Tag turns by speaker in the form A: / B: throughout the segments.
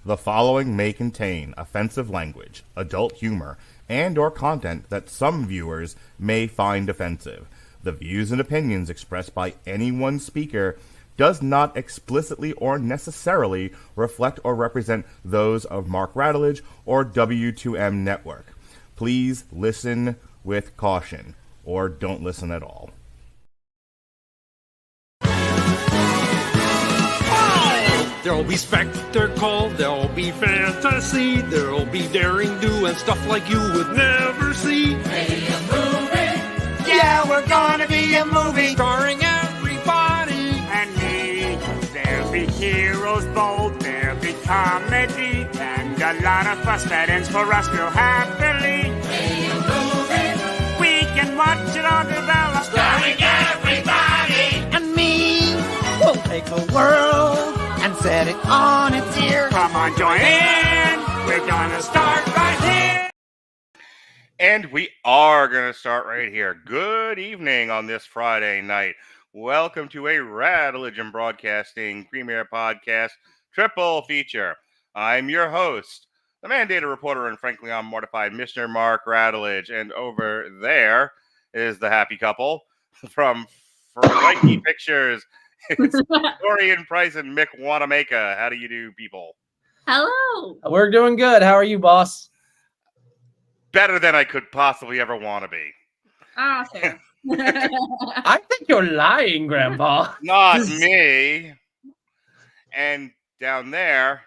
A: The following may contain offensive language, adult humor, and or content that some viewers may find offensive. The views and opinions expressed by any one speaker does not explicitly or necessarily reflect or represent those of Mark Radulich or W2M Network. Please listen with caution, or don't listen at all.
B: There'll be spectacle, there'll be fantasy, there'll be daring do and stuff like you would never see.
C: Be a movie. Yeah, we're gonna be a movie.
B: Starring everybody
C: And me. There'll be heroes bold, there'll be comedy, and a lot of fuss that ends for us real happily. Be a movie. We can watch it all develop. Starring everybody.
D: And me. We'll take the world and set it on its ear.
C: Come on, join in. We're gonna start right here.
A: And we are going to start right here. Good evening on this Friday night. Welcome to a Radulich and Broadcasting Premier Podcast Triple Feature. I'm your host, the mandated reporter, and frankly, I'm mortified, Mr. Mark Radulich. And over there is the happy couple from Frankie Pictures. It's Dorian Price and Mick Wanamaker. How do you do, people?
E: Hello.
F: We're doing good. How are you, boss?
A: Better than I could possibly ever want to be.
E: Awesome.
F: I think you're lying, Grandpa.
A: Not me. And down there,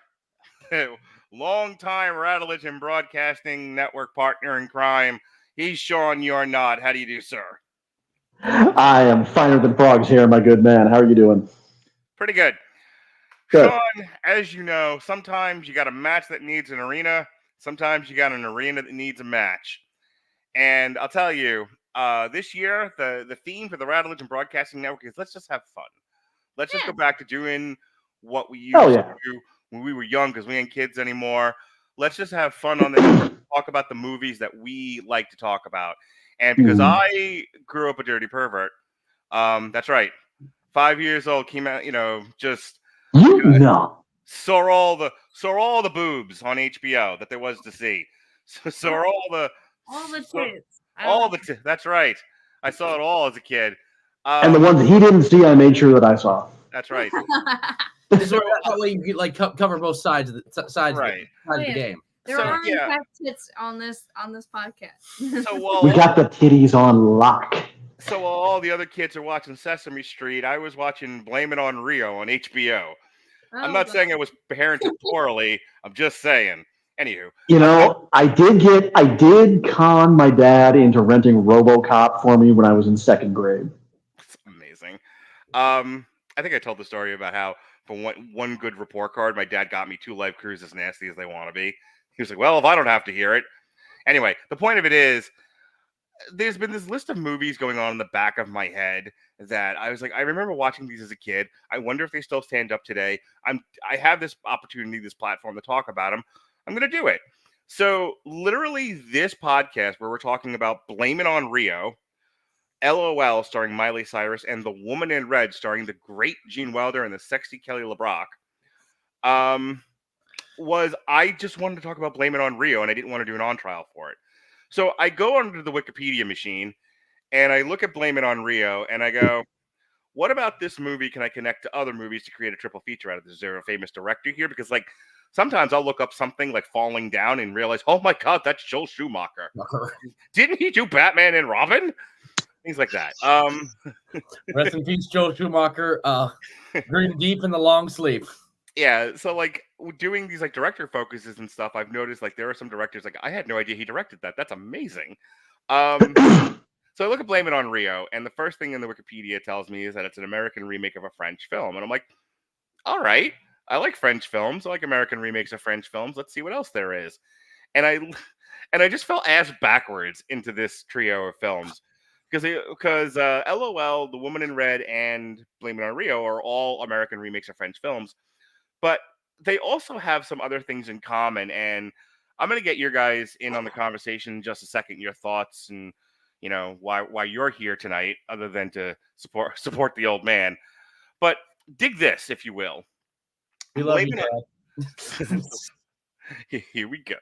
A: longtime Radulich and Broadcasting Network partner in crime, he's Sean, you're not. How do you do, sir?
G: I am finer than frogs here, my good man. How are you doing?
A: Pretty good.
G: Good.
A: Sean, as you know, sometimes you got a match that needs an arena. Sometimes you got an arena that needs a match. And I'll tell you, this year, the theme for the Radulich and Broadcasting Network is let's just have fun. Let's just go back to doing what we used to do when we were young, because we ain't kids anymore. Let's just have fun on the network, talk about the movies that we like to talk about. And because I grew up a dirty pervert, that's right. 5 years old, came out, just saw all the boobs on HBO that there was to see. So all the tits. That's right. I saw it all as a kid.
G: And the ones he didn't see, I made sure that I saw.
A: That's right.
F: So that way you could cover both sides of the game.
E: There are in fact tits on this podcast.
A: So while
G: We got the titties on lock.
A: So while all the other kids are watching Sesame Street, I was watching Blame It on Rio on HBO. I'm not saying it was parented poorly. I'm just saying. Anywho,
G: I did con my dad into renting RoboCop for me when I was in second grade.
A: It's amazing. I think I told the story about how for one good report card, my dad got me 2 live crews as nasty as they want to be. He was like, well, if I don't have to hear it. Anyway, the point of it is, there's been this list of movies going on in the back of my head that I was like, I remember watching these as a kid. I wonder if they still stand up today. I have this opportunity, this platform to talk about them. I'm going to do it. So literally this podcast where we're talking about Blame It on Rio, LOL starring Miley Cyrus, and The Woman in Red starring the great Gene Wilder and the sexy Kelly LeBrock, was I just wanted to talk about Blame It on Rio, and I didn't want to do an on trial for it. So I go onto the Wikipedia machine, and I look at Blame It on Rio, and I go, what about this movie can I connect to other movies to create a triple feature out of this? Is there a famous director here? Because, sometimes I'll look up something like Falling Down and realize, oh my God, that's Joel Schumacher. Didn't he do Batman and Robin? Things like that.
F: Rest in peace, Joel Schumacher. Green deep in the long sleep.
A: Yeah, so doing these director focuses and stuff, I've noticed there are some directors I had no idea he directed that. That's amazing. So I look at Blame It on Rio, and the first thing in the Wikipedia tells me is that it's an American remake of a French film, and I'm like, all right, I like French films, I like American remakes of French films. Let's see what else there is, and I just fell ass backwards into this trio of films because LOL, The Woman in Red, and Blame It on Rio are all American remakes of French films. But they also have some other things in common, and I'm going to get your guys in on the conversation in just a second, your thoughts and, why you're here tonight, other than to support the old man. But dig this, if you will.
F: We love you, Dad.
A: Here we go.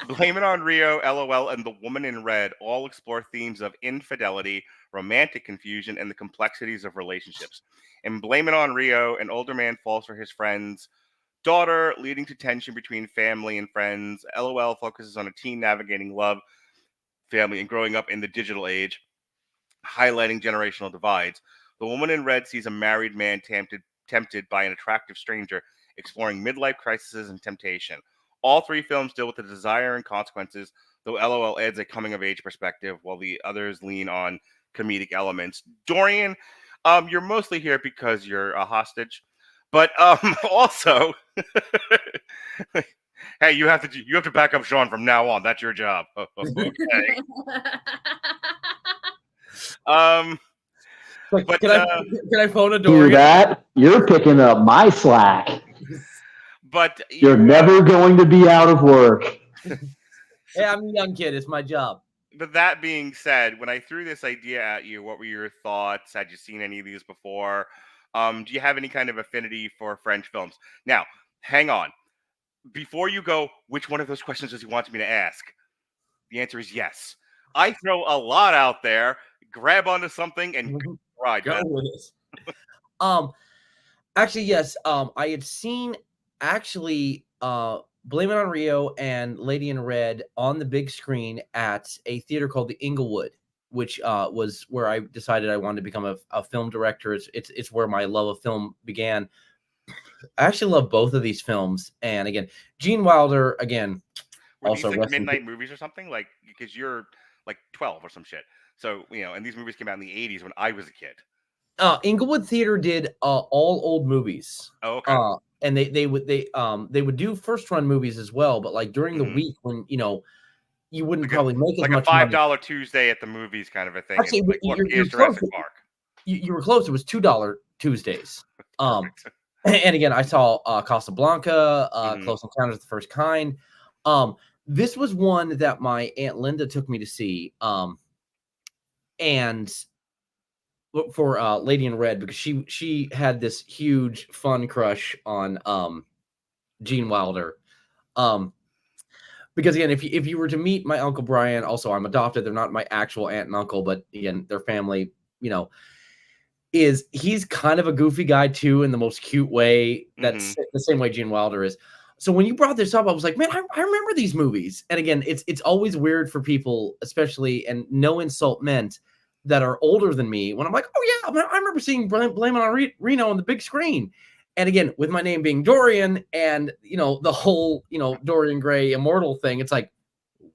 A: Blame It on Rio, LOL, and The Woman in Red all explore themes of infidelity, romantic confusion, and the complexities of relationships. In Blame It on Rio, an older man falls for his friend's daughter, leading to tension between family and friends. LOL focuses on a teen navigating love, family, and growing up in the digital age, highlighting generational divides. The Woman in Red sees a married man tempted by an attractive stranger, exploring midlife crises and temptation. All three films deal with the desire and consequences, though LOL adds a coming-of-age perspective, while the others lean on comedic elements. Dorian, you're mostly here because you're a hostage, but also, hey, you have to back up Sean from now on. That's your job. Okay. But
F: can I phone a
G: Do
F: Dorian?
G: that. You're picking up my slack.
A: But
G: You're never going to be out of work.
F: Hey, I'm a young kid. It's my job.
A: But that being said, when I threw this idea at you, what were your thoughts? Had you seen any of these before? Do you have any kind of affinity for French films? Now, hang on. Before you go, which one of those questions does he want me to ask? The answer is yes. I throw a lot out there. Grab onto something and ride.
F: Go with it. Actually, yes. I had seen Blame It on Rio and Lady in Red on the big screen at a theater called the Inglewood, which was where I decided I wanted to become a film director. It's where my love of film began. I actually love both of these films, and again, Gene Wilder. Again,
A: Were
F: also
A: these like midnight movies or something? Like, because you're like 12 or some shit. So and these movies came out in the 80s when I was a kid.
F: Inglewood Theater did all old movies.
A: Oh, okay.
F: And they would do first run movies as well, but like during the week when you wouldn't probably make as much
A: like a $5
F: money.
A: Tuesday at the movies kind of a thing.
F: Actually,
A: Like,
F: you're
A: Jurassic
F: close.
A: Park.
F: You were close. It was $2 Tuesdays. And again, I saw Casablanca, Close Encounters of the First Kind. This was one that my Aunt Linda took me to see. And for Lady in Red, because she had this huge fun crush on Gene Wilder. Because again, if you were to meet my Uncle Brian, also I'm adopted, they're not my actual aunt and uncle, but again, their family, he's kind of a goofy guy too, in the most cute way. That's the same way Gene Wilder is. So when you brought this up, I was like, man, I remember these movies. And again, it's always weird for people, especially, and no insult meant, that are older than me, when I'm like, oh yeah, I remember seeing Blame It on Reno on the big screen. And again, with my name being Dorian and, the whole, Dorian Gray immortal thing, it's like,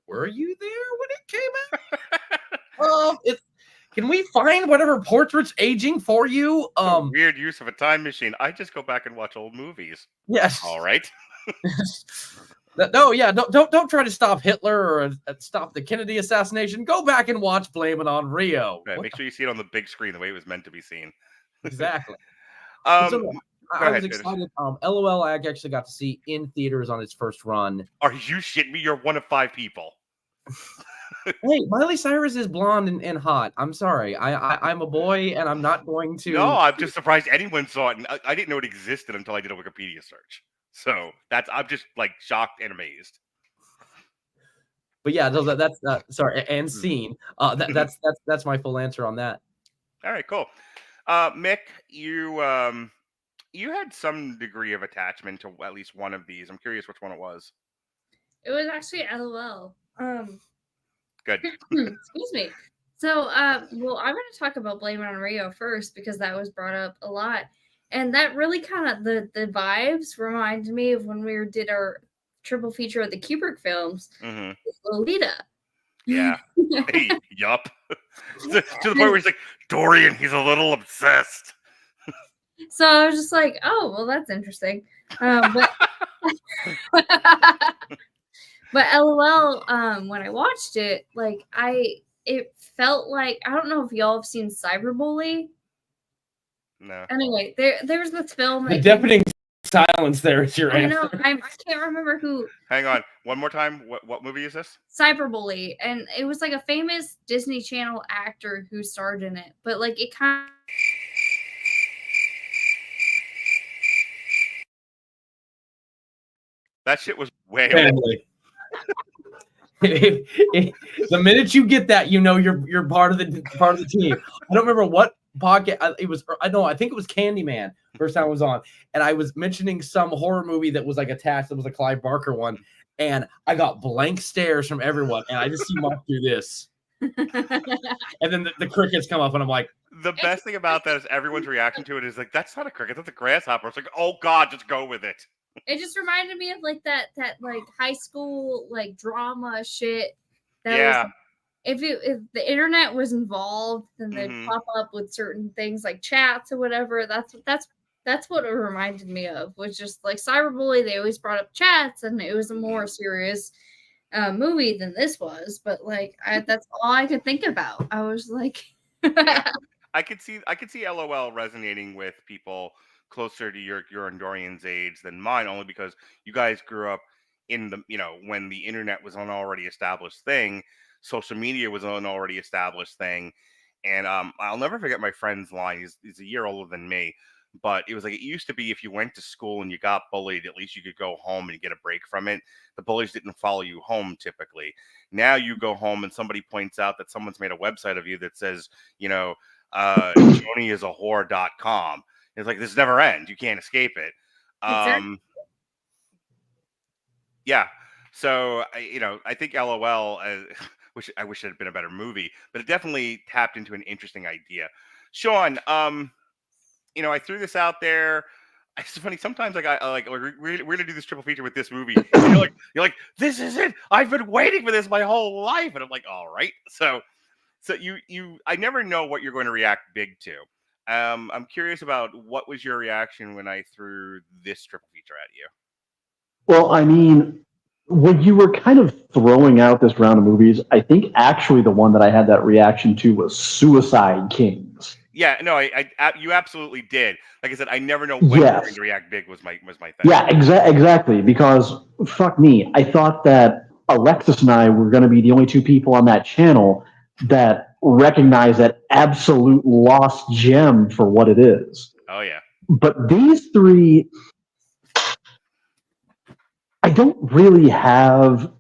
F: were you there when it came out? Can we find whatever portrait's aging for you?
A: Weird use of a time machine. I just go back and watch old movies.
F: Yes.
A: All right.
F: No, yeah, don't try to stop Hitler or stop the Kennedy assassination. Go back and watch Blame It on Rio.
A: Right, make sure you see it on the big screen the way it was meant to be seen.
F: Exactly.
A: I
F: was excited. LOL, I actually got to see in theaters on its first run.
A: Are you shitting me? You're one of 5 people.
F: Hey, Miley Cyrus is blonde and hot. I'm sorry. I'm a boy, and I'm not going to.
A: No, I'm just surprised anyone saw it. And I didn't know it existed until I did a Wikipedia search. So I'm just like shocked and amazed.
F: But yeah, that's sorry, and scene. That's my full answer on that.
A: All right, cool. Mick, you had some degree of attachment to at least one of these. I'm curious which one it was.
E: It was actually LOL.
A: Good.
E: Excuse me. So, I'm going to talk about Blame It on Rio first, because that was brought up a lot. And that really kind of, the vibes reminded me of when we did our triple feature of the Kubrick films, Lolita.
A: Yeah. Hey, yup. to the point where he's like, Dorian, he's a little obsessed.
E: So I was just like, oh, well, that's interesting. But LOL, when I watched it, like, it felt like, I don't know if y'all have seen Cyberbully.
A: No.
E: Anyway, there's this film.
F: The deafening silence there is your answer.
E: I know. I can't remember who.
A: Hang on. One more time. What movie is this?
E: Cyberbully. And it was like a famous Disney Channel actor who starred in it. But like it kind
A: That shit was way old.
F: Family. The minute you get that, you know you're part of the team. I don't remember what podcast it was. I think it was Candyman. First time I was on, and I was mentioning some horror movie that was like attached. That was a Clive Barker one, and I got blank stares from everyone, and I just see Mark do this, and then the crickets come up, and I'm like,
A: the best thing about that is everyone's reaction to it is like, that's not a cricket, that's a grasshopper. It's like, oh God, just go with it.
E: It just reminded me of like that like high school like drama shit. That
A: Yeah.
E: was, if the internet was involved, then they'd pop up with certain things like chats or whatever. That's what it reminded me of. Was just like Cyberbully. They always brought up chats, and it was a more serious movie than this was. But like, that's all I could think about. I was like,
A: yeah. I could see LOL resonating with people closer to your and Dorian's age than mine, only because you guys grew up in the, when the internet was an already established thing, social media was an already established thing. And I'll never forget my friend's line. He's a year older than me, but it was like, it used to be if you went to school and you got bullied, at least you could go home and get a break from it. The bullies didn't follow you home typically. Now you go home and somebody points out that someone's made a website of you that says, JoniIsAwhore.com. It's like, this never ends. You can't escape it.
E: Exactly.
A: Yeah. So, I think LOL, which I wish it had been a better movie, but it definitely tapped into an interesting idea. Sean, I threw this out there. It's funny. Sometimes we're gonna do this triple feature with this movie. And you're like, this is it. I've been waiting for this my whole life. And I'm like, all right. So I never know what you're going to react big to. I'm curious about what was your reaction when I threw this triple feature at you.
G: Well, I mean, when you were kind of throwing out this round of movies, I think actually the one that I had that reaction to was Suicide Kings.
A: Yeah, no, you absolutely did. Like I said, I never know when you're going to react big was my thing.
G: Yeah, exactly. Because fuck me, I thought that Alexis and I were going to be the only two people on that channel that recognize that absolute lost gem for what it is.
A: Oh yeah.
G: But these three, I don't really have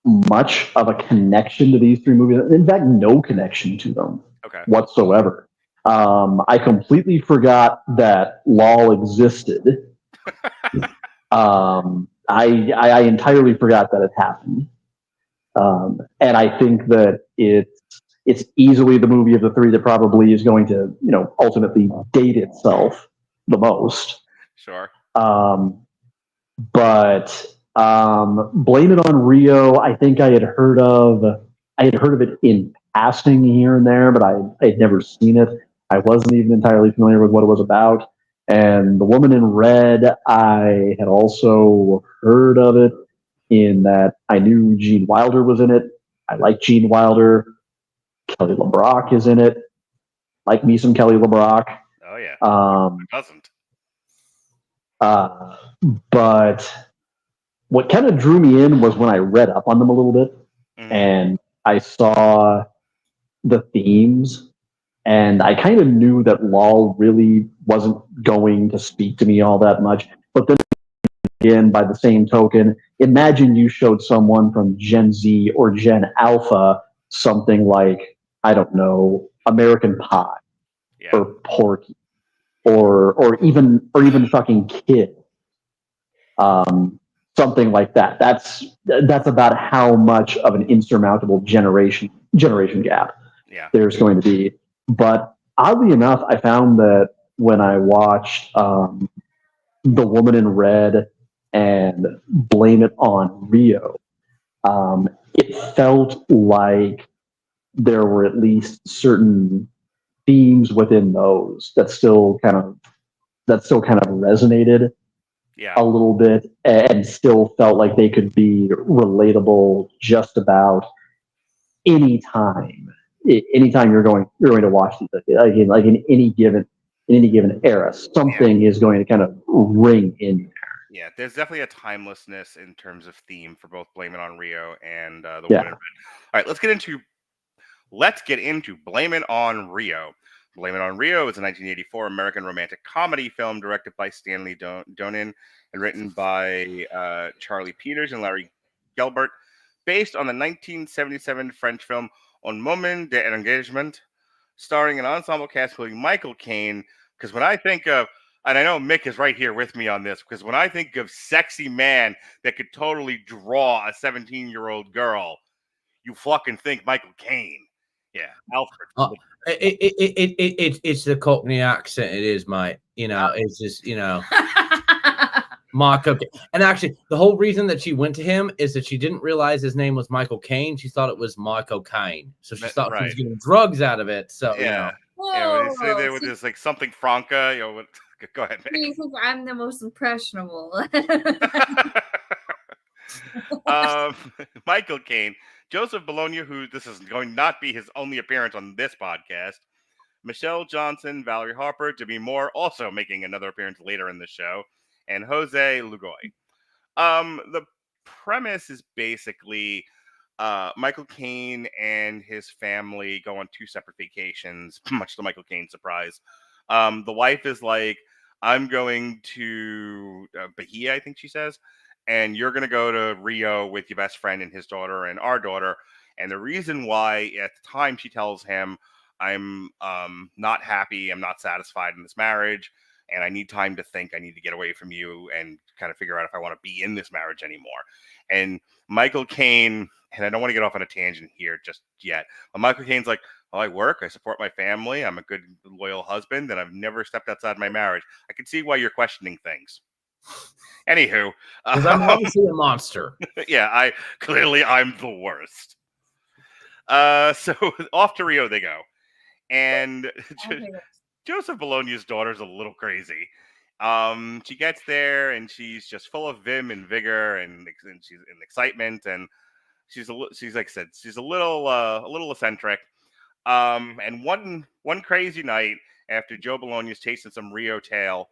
G: much of a connection to these three movies. In fact, no connection to them whatsoever. I completely forgot that LOL existed. I entirely forgot that it happened. And I think that it's easily the movie of the three that probably is going to, ultimately date itself the most.
A: Sure.
G: But Blame It on Rio, I think I had heard of it in passing here and there, but I had never seen it. I wasn't even entirely familiar with what it was about. And The Woman in Red, I had also heard of it in that I knew Gene Wilder was in it. I like Gene Wilder. Kelly LeBrock is in it. Like me some Kelly LeBrock.
A: Oh yeah. Who doesn't?
G: But what kind of drew me in was when I read up on them a little bit, and I saw the themes, and I kind of knew that LOL really wasn't going to speak to me all that much. But then again, by the same token, imagine you showed someone from Gen Z or Gen Alpha something like, I don't know, American Pie or Porky or even fucking Kid. Something like that. That's about how much of an insurmountable generation gap there's going to be. But oddly enough, I found that when I watched The Woman in Red and Blame It on Rio, it felt like there were at least certain themes within those that still kind of resonated a little bit, and still felt like they could be relatable just about any time. Anytime you're going to watch these, like in any given era, something is going to kind of ring in there.
A: Yeah, there's definitely a timelessness in terms of theme for both Blame It on Rio and The Woman in Red. All right, let's get into Blame It on Rio. Blame It on Rio is a 1984 American romantic comedy film directed by Stanley Donen and written by Charlie Peters and Larry Gelbart, based on the 1977 French film Un Moment d'Engagement, starring an ensemble cast including Michael Caine. Because when I think of, and I know Mick is right here with me on this, because when I think of sexy man that could totally draw a 17-year-old girl, you fucking think Michael Caine. Yeah, Alfred.
F: It's the Cockney accent. It is, mate. It's just, Marco. And actually, the whole reason that she went to him is that she didn't realize his name was Michael Caine. She thought it was Michael Caine. So she thought he was getting drugs out of it. So,
A: yeah. When you say there with this, like, something Franca, go ahead, Mick.
E: You think I'm the most impressionable.
A: Michael Caine, Joseph Bologna, who this is going not be his only appearance on this podcast, Michelle Johnson, Valerie Harper, Demi Moore, also making another appearance later in the show, and José Lewgoy. The premise is basically Michael Caine and his family go on 2 separate vacations, much to Michael Caine's surprise. The wife is like, I'm going to Bahia, I think she says, and you're going to go to Rio with your best friend and his daughter and our daughter. And the reason why, at the time, she tells him, I'm not happy, I'm not satisfied in this marriage, and I need time to think. I need to get away from you and kind of figure out if I want to be in this marriage anymore. And Michael Caine, and I don't want to get off on a tangent here just yet, but Michael Caine's like, I work, I support my family, I'm a good, loyal husband, and I've never stepped outside my marriage. I can see why you're questioning things. Anywho.
F: Because I'm obviously a monster.
A: Yeah, I'm the worst. So off to Rio they go. And Joseph Bologna's daughter's a little crazy. She gets there and she's just full of vim and vigor and she's in excitement, and she's like I said, she's a little eccentric. And one crazy night after Joe Bologna's tasting some Rio tail,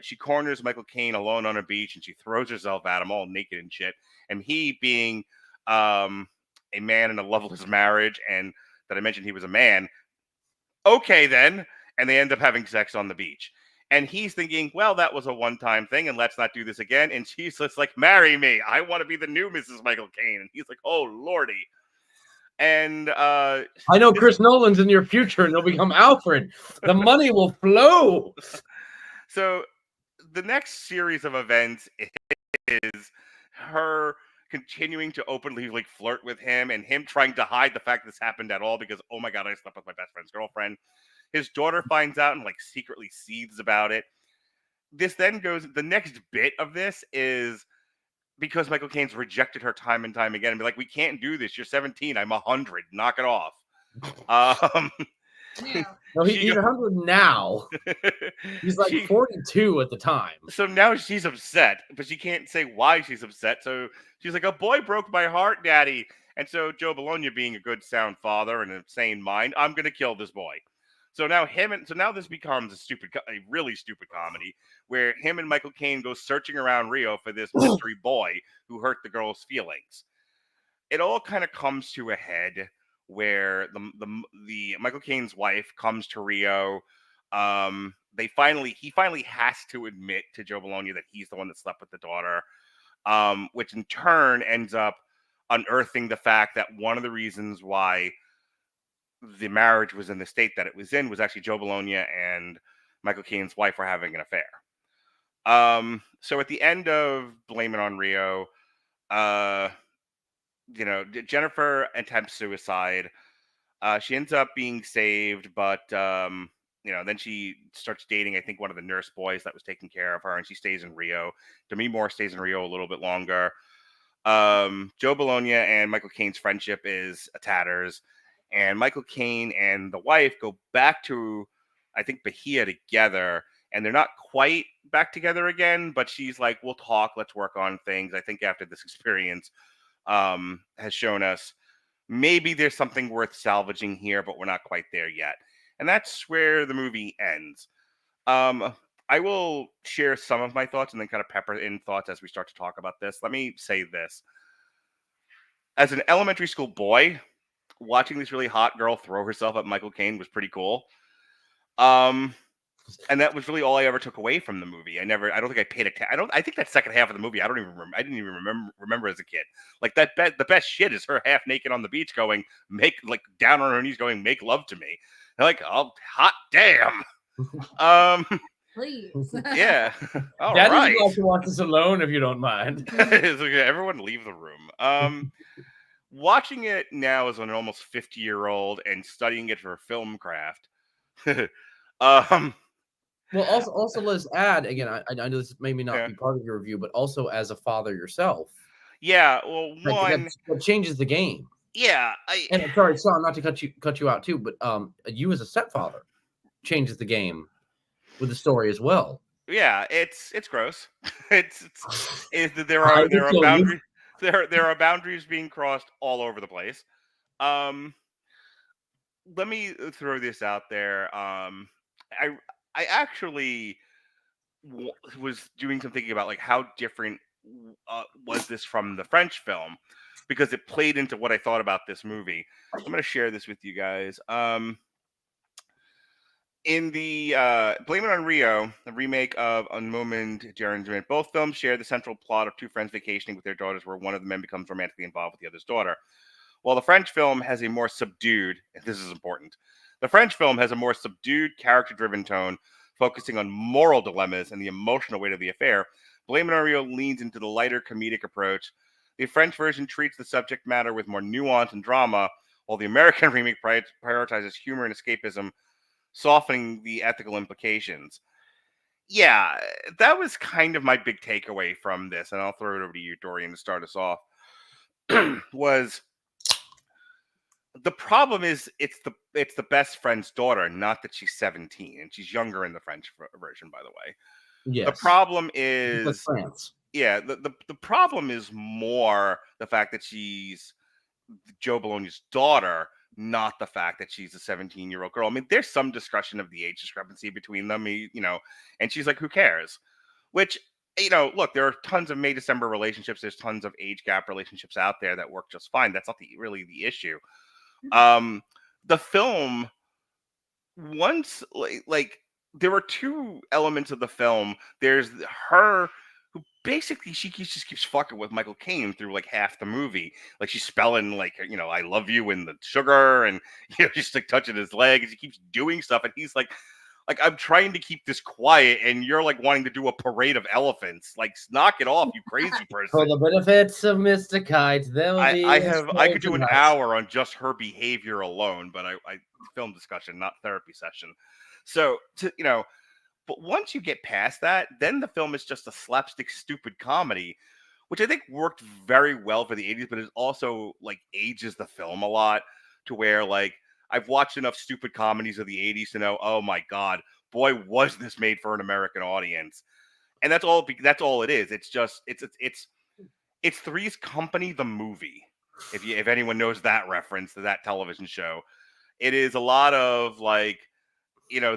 A: she corners Michael Caine alone on a beach and she throws herself at him all naked and shit. And he, being a man in a loveless marriage, and that I mentioned he was a man, okay then, and they end up having sex on the beach. And he's thinking, well, that was a one-time thing, and let's not do this again. And she's just like, marry me. I want to be the new Mrs. Michael Caine. And he's like, oh, lordy. And
F: I know Chris Nolan's in your future, and he'll become Alfred. The money will flow.
A: So the next series of events is her continuing to openly flirt with him, and him trying to hide the fact this happened at all because, oh my God, I slept with my best friend's girlfriend. His daughter finds out and secretly seethes about it. This then goes, the next bit of this is because Michael Caine's rejected her time and time again and be like, we can't do this. You're 17. I'm 100. Knock it off.
E: Yeah.
F: No, he's 100 now. He's 42 at the time.
A: So now she's upset, but she can't say why she's upset. So she's like, a boy broke my heart, Daddy. And so Joe Bologna, being a good, sound father and a sane mind, I'm going to kill this boy. So now this becomes a really stupid comedy where him and Michael Caine go searching around Rio for this mystery boy who hurt the girl's feelings. It all kind of comes to a head where the Michael Caine's wife comes to Rio. He finally has to admit to Joe Bologna that he's the one that slept with the daughter, which in turn ends up unearthing the fact that one of the reasons why the marriage was in the state that it was in was actually Joe Bologna and Michael Caine's wife were having an affair. So at the end of Blame It on Rio, Jennifer attempts suicide. She ends up being saved, but then she starts dating, I think, one of the nurse boys that was taking care of her, and she stays in Rio. Demi Moore stays in Rio a little bit longer. Joe Bologna and Michael Caine's friendship is a tatters, and Michael Caine and the wife go back to, I think, Bahia together, and they're not quite back together again, but she's like, we'll talk, let's work on things. I think after this experience has shown us maybe there's something worth salvaging here, but we're not quite there yet. And that's where the movie ends. I will share some of my thoughts and then kind of pepper in thoughts as we start to talk about this. Let me say this. As an elementary school boy, watching this really hot girl throw herself at Michael Caine was pretty cool. And that was really all I ever took away from the movie. I don't think I paid I think that second half of the movie, I didn't even remember as a kid. Like the best shit is her half naked on the beach going, down on her knees going, make love to me. And like, oh, hot damn.
E: Please.
A: Yeah. All
F: Daddy's
A: right.
F: about to watch this alone, if you don't mind.
A: Everyone leave the room. Watching it now as an almost 50-year-old and studying it for film craft.
F: Well, also let's add again. I know this maybe not be part of your review, but also as a father yourself.
A: Yeah. Well,
F: that changes the game.
A: Yeah.
F: And sorry, Sean, not to cut you out too, but you as a stepfather changes the game with the story as well.
A: Yeah, it's gross. There are boundaries. There are boundaries being crossed all over the place. Let me throw this out there. I actually was doing some thinking about like how different was this from the French film, because it played into what I thought about this movie. I'm going to share this with you guys. In the Blame It on Rio, the remake of Un Moment d'Arrangement, both films share the central plot of two friends vacationing with their daughters, where one of the men becomes romantically involved with the other's daughter. While the French film has a more subdued, and this is important, the French film has a more subdued, character-driven tone, focusing on moral dilemmas and the emotional weight of the affair. Blame It on Rio leans into the lighter comedic approach. The French version treats the subject matter with more nuance and drama, while the American remake prioritizes humor and escapism, softening the ethical implications. Yeah, that was kind of my big takeaway from this, and I'll throw it over to you, Dorian, to start us off. Was the problem is it's the best friend's daughter, not that she's 17, and she's younger in the French version, by the way.
F: Yes.
A: The problem is
F: France.
A: Yeah, the problem is more the fact that she's Joe Bologna's daughter, not the fact that she's a 17-year-old girl. I mean, there's some discussion of the age discrepancy between them, and she's like, who cares? Which, look, there are tons of May December relationships. There's tons of age gap relationships out there that work just fine. That's not really the issue. The film, once like there were two elements of the film. There's her who basically she just keeps fucking with Michael Caine through like half the movie. Like she's spelling like, I love you in the sugar, and she's like touching his leg, and she keeps doing stuff, and he's like I'm trying to keep this quiet, and you're like wanting to do a parade of elephants. Like, knock it off, you crazy person.
F: For the benefits of Mr. Kite,
A: I could do an hour on just her behavior alone, but I film discussion, not therapy session. So but once you get past that, then the film is just a slapstick, stupid comedy, which I think worked very well for the 80s, but it also like ages the film a lot, to where like I've watched enough stupid comedies of the 80s to know, oh my God, boy, was this made for an American audience. And that's all it is. It's just it's Three's Company, the movie. If anyone knows that reference to that television show, it is a lot of like,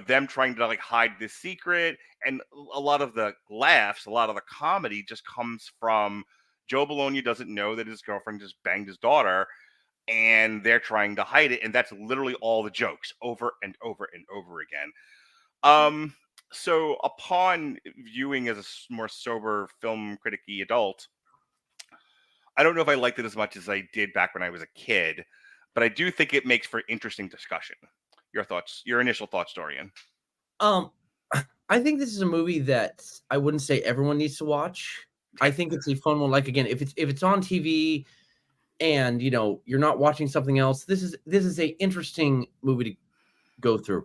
A: them trying to like hide this secret, and a lot of the laughs, a lot of the comedy just comes from Joe Bologna doesn't know that his girlfriend just banged his daughter, and they're trying to hide it, and that's literally all the jokes over and over and over again. So upon viewing as a more sober film critic-y adult, I don't know if I liked it as much as I did back when I was a kid, but I do think it makes for interesting discussion. Your thoughts, your initial thoughts, Dorian?
F: I think this is a movie that I wouldn't say everyone needs to watch. I think it's a fun one. Like, again, if it's on TV and you're not watching something else, this is a interesting movie to go through.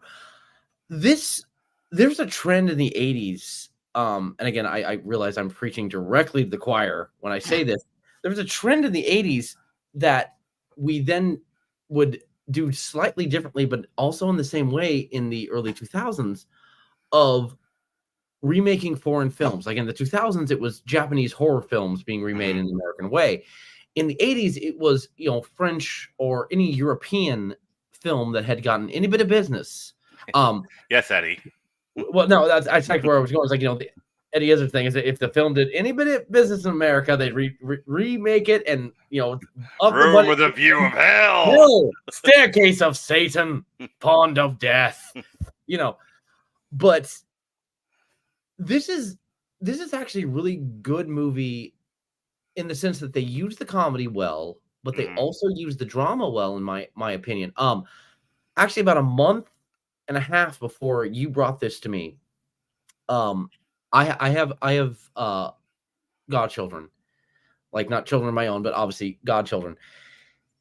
F: There's a trend in the 80s, and again, I realize I'm preaching directly to the choir when I say this. There was a trend in the 80s that we then would do slightly differently, but also in the same way in the early 2000s, of remaking foreign films. Like in the 2000s, it was Japanese horror films being remade in the American way. In the 80s, it was French or any European film that had gotten any bit of business.
A: Yes, Eddie.
F: Well, no, that's like where I was going. It's like the Eddie Izzard thing is that if the film did any bit of business in America, they'd remake it, and up
A: Room with a View of Hell,
F: Hill, Staircase of Satan, Pond of Death, But this is actually a really good movie in the sense that they use the comedy well, but they also use the drama well, in my opinion. Actually, about a month and a half before you brought this to me, I have godchildren, like not children of my own, but obviously godchildren.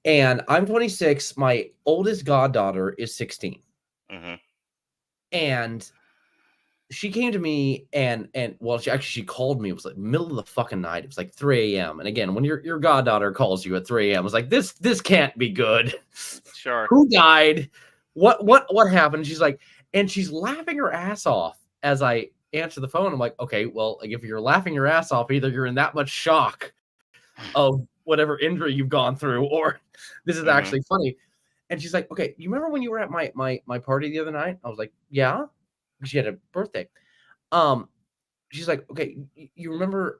F: And I'm 26. My oldest goddaughter is 16. And she came to me and well, she called me. It was like middle of the fucking night. It was like 3 a.m. And again, when your goddaughter calls you at 3 a.m., I was like, this can't be good.
A: Sure.
F: Who died? What happened? She's like, and she's laughing her ass off as I answer the phone. I'm like, okay, well, like if you're laughing your ass off, either you're in that much shock of whatever injury you've gone through, or this is actually funny. And she's like, okay, you remember when you were at my party the other night? I was like, yeah. She had a birthday. She's like, okay, you remember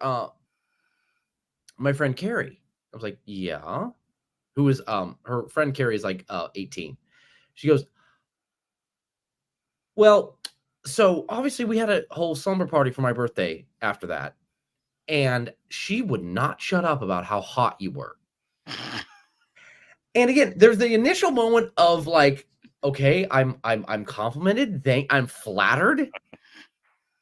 F: my friend Carrie? I was like, yeah. Who is her friend Carrie is like 18. She goes, well, so obviously we had a whole slumber party for my birthday after that, and she would not shut up about how hot you were. And again, there's the initial moment of like, okay, I'm complimented, I'm flattered,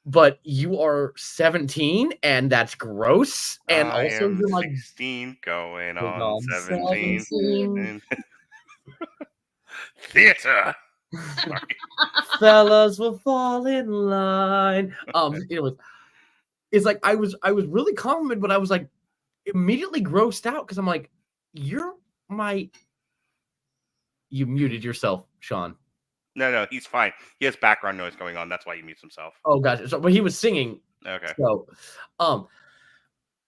F: but you are 17 and that's gross. And
A: I
F: also
A: am
F: you're like
A: 16 going on 17.
F: 17.
A: Theater.
F: Fellas will fall in line. It's like I was really complimented, but I was like immediately grossed out because I'm like, you muted yourself, Sean.
A: No, he's fine. He has background noise going on. That's why he mutes himself.
F: Oh gosh, but he was singing.
A: Okay.
F: So,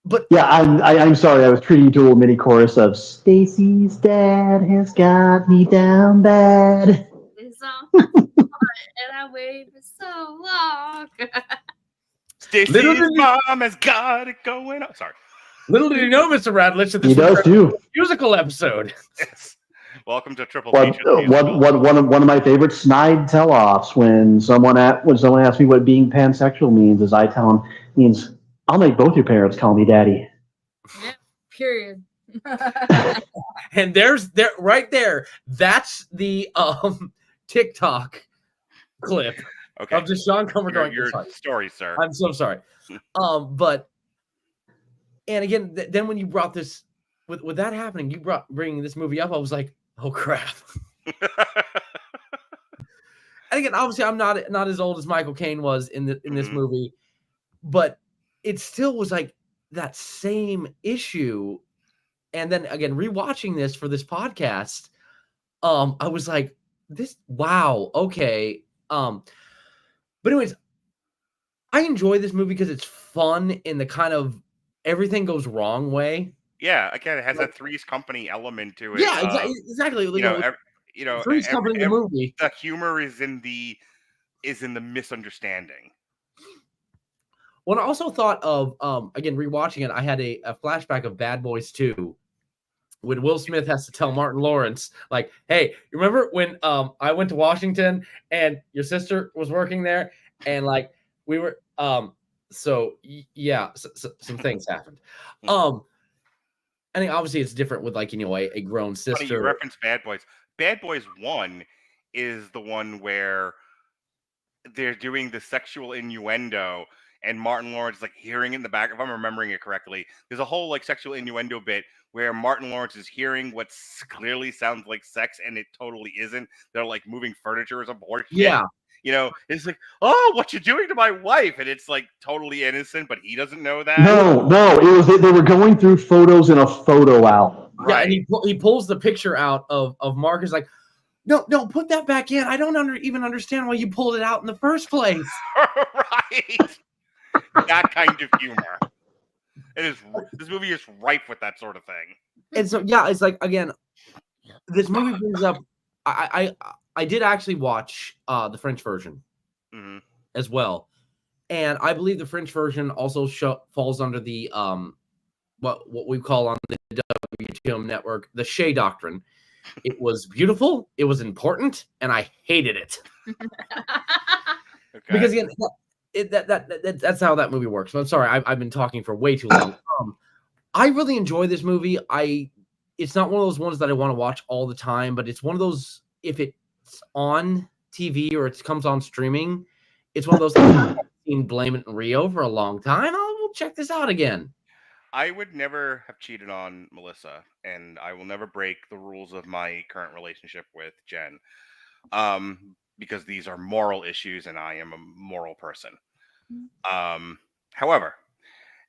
F: but
G: yeah, I'm sorry. I was treating you to a little mini chorus of "Stacy's dad has got me down bad."
E: And I waited so long.
A: Stacy's mom has got it going on. Sorry.
F: Little did you know, Mr. Radulich, that this
G: He does too.
F: Musical episode.
A: Yes. Welcome to Triple
G: One of my favorite snide tell-offs when someone asks me what being pansexual means, is I tell them means I'll make both your parents call me daddy.
E: Yeah, period.
F: And right there. That's the TikTok clip of just Sean Comer going.
A: Your story, sir.
F: I'm so sorry. But and again, then when you brought this with that happening, bringing this movie up, I was like, oh crap. And again, obviously, I'm not as old as Michael Caine was in this movie, but it still was like that same issue. And then again, rewatching this for this podcast, I was like, wow, okay. But anyways, I enjoy this movie because it's fun in the kind of everything goes wrong way.
A: Yeah, again, it has that Three's Company element to it.
F: Yeah, exactly. Three's Company in the movie.
A: The humor is in the misunderstanding.
F: Well, I also thought of again rewatching it. I had a flashback of Bad Boys 2 when Will Smith has to tell Martin Lawrence, like, "Hey, you remember when I went to Washington and your sister was working there, and like we were some things happened." I think obviously it's different with like a grown sister.
A: Funny you reference Bad Boys. Bad Boys 1 is the one where they're doing the sexual innuendo, and Martin Lawrence is like hearing in the back. If I'm remembering it correctly, there's a whole like sexual innuendo bit where Martin Lawrence is hearing what clearly sounds like sex, and it totally isn't. They're like moving furniture as a board.
F: Yeah.
A: It's like, oh, what you doing to my wife? And it's like totally innocent, but he doesn't know that.
G: No, it was they were going through photos in a photo album.
F: Yeah, and he pulls the picture out of Mark. Is like, no, put that back in. I don't even understand why you pulled it out in the first place.
A: Right. That kind of humor. This movie is ripe with that sort of thing.
F: And so yeah, it's like again, this movie brings up. I did actually watch the French version as well, and I believe the French version also falls under the what we call on the WTM network the Shea Doctrine. It was beautiful, it was important, and I hated it. Because again, that's how that movie works. So I'm sorry, I've been talking for way too long. I really enjoy this movie. It's not one of those ones that I want to watch all the time, but it's one of those, if it's on TV or it comes on streaming, it's one of those things I've seen Blame It in Rio for a long time. We'll check this out again.
A: I would never have cheated on Melissa, and I will never break the rules of my current relationship with Jen, because these are moral issues, and I am a moral person. However,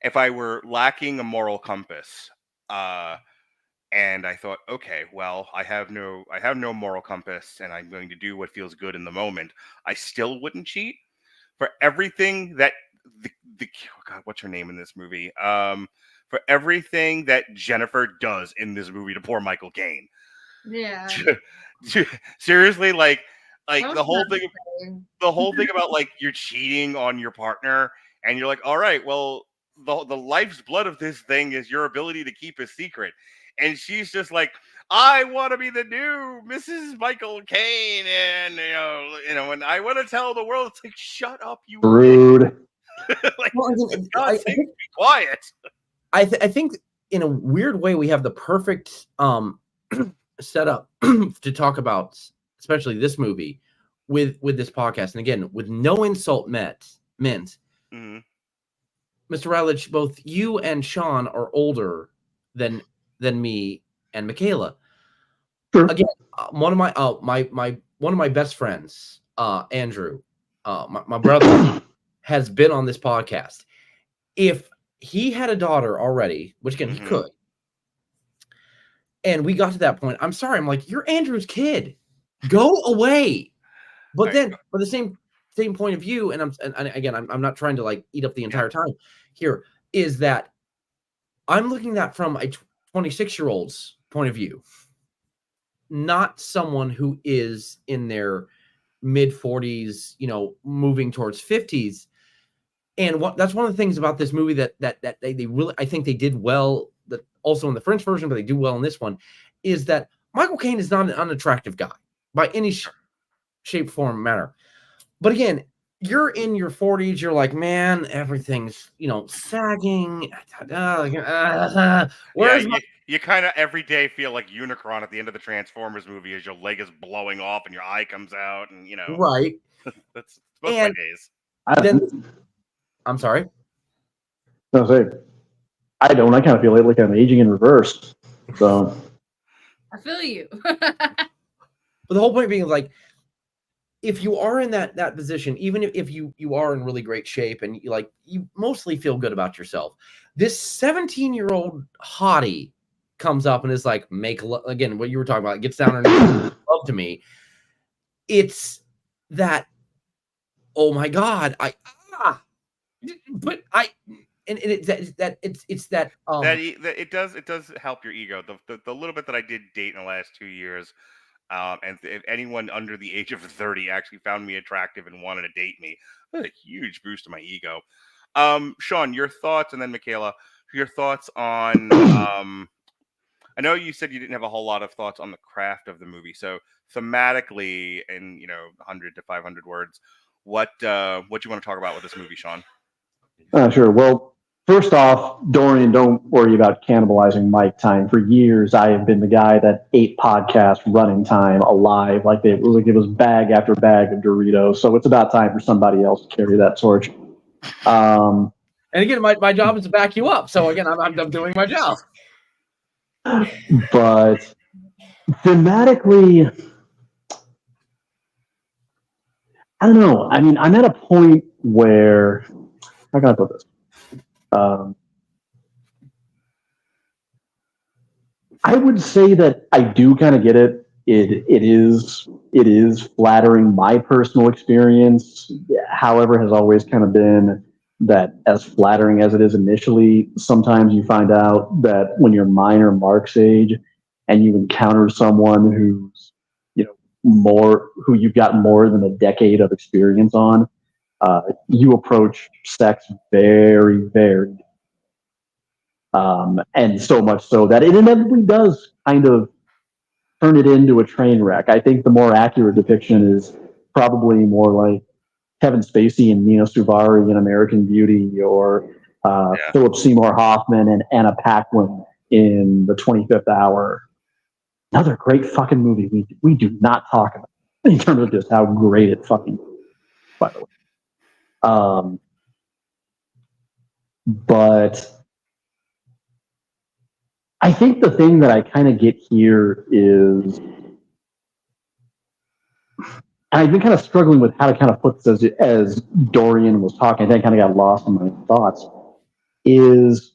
A: if I were lacking a moral compass, and I thought, okay, well, I have no moral compass, and I'm going to do what feels good in the moment, I still wouldn't cheat. For everything that oh God, what's her name in this movie? For everything that Jennifer does in this movie to poor Michael Caine.
E: Yeah.
A: Seriously, like the whole thing about like you're cheating on your partner, and you're like, all right, well, the life's blood of this thing is your ability to keep a secret. And she's just like, I want to be the new Mrs. Michael Caine, and you know, and I want to tell the world. It's like, shut up, you
G: Rude.
A: like,
F: Well,
A: God, be quiet.
F: I think in a weird way we have the perfect setup to talk about, especially this movie, with this podcast. And again, with no insult meant.
A: Mm-hmm.
F: Mr. Radulich, both you and Sean are older than me and Michaela.
G: Sure.
F: Again, one of my best friends, Andrew, my brother, has been on this podcast. If he had a daughter already, which again he could, and we got to that point, I'm sorry, I'm like, you're Andrew's kid, go away. But then, for the same point of view, and I'm not trying to like eat up the entire time here, is that I'm looking at from a 26-year-old's point of view, not someone who is in their mid 40s, moving towards 50s. And that's one of the things about this movie that they really, I think they did well, that also in the French version, but they do well in this one, is that Michael Caine is not an unattractive guy by any shape, form, manner. But again, you're in your 40s, you're like, man, everything's, sagging.
A: You kind of every day feel like Unicron at the end of the Transformers movie as your leg is blowing off and your eye comes out, and
F: right.
A: That's most of my days.
F: I'm sorry.
G: No, say I don't. I kind of feel like I'm aging in reverse. So
E: I feel you.
F: But the whole point being, like, if you are in that position, even if you are in really great shape and you mostly feel good about yourself, this 17-year-old hottie comes up and is like, again, what you were talking about, gets down on love to me. It's that, oh my God,
A: it does help your ego. The little bit that I did date in the last 2 years, and if anyone under the age of 30 actually found me attractive and wanted to date me, that's a huge boost to my ego. Sean, your thoughts, and then Michaela, your thoughts on I know you said you didn't have a whole lot of thoughts on the craft of the movie, so thematically, in 100 to 500 words, what you want to talk about with this movie, Sean?
G: Sure. Well, first off, Dorian, don't worry about cannibalizing Mike time. For years, I have been the guy that ate podcast running time alive, like it was bag after bag of Doritos. So it's about time for somebody else to carry that torch.
F: And again, my job is to back you up. So again, I'm doing my job.
G: But thematically, I don't know. I mean, I'm at a point where, how can I put this? I would say that I do kind of get it. It is flattering. My personal experience, however, has always kind of been that as flattering as it is initially, sometimes you find out that when you're minor Mark's age and you encounter someone who's, who you've got more than a decade of experience on, you approach sex very, very, and so much so that it inevitably does kind of turn it into a train wreck. I think the more accurate depiction is probably more like Kevin Spacey and Nina Suvari in American Beauty, or Philip Seymour Hoffman and Anna Paquin in The 25th Hour. Another great fucking movie we do not talk about in terms of just how great it fucking is, by the way. But I think the thing that I kind of get here is, and I've been kind of struggling with how to kind of put this as Dorian was talking. I think I kind of got lost in my thoughts, is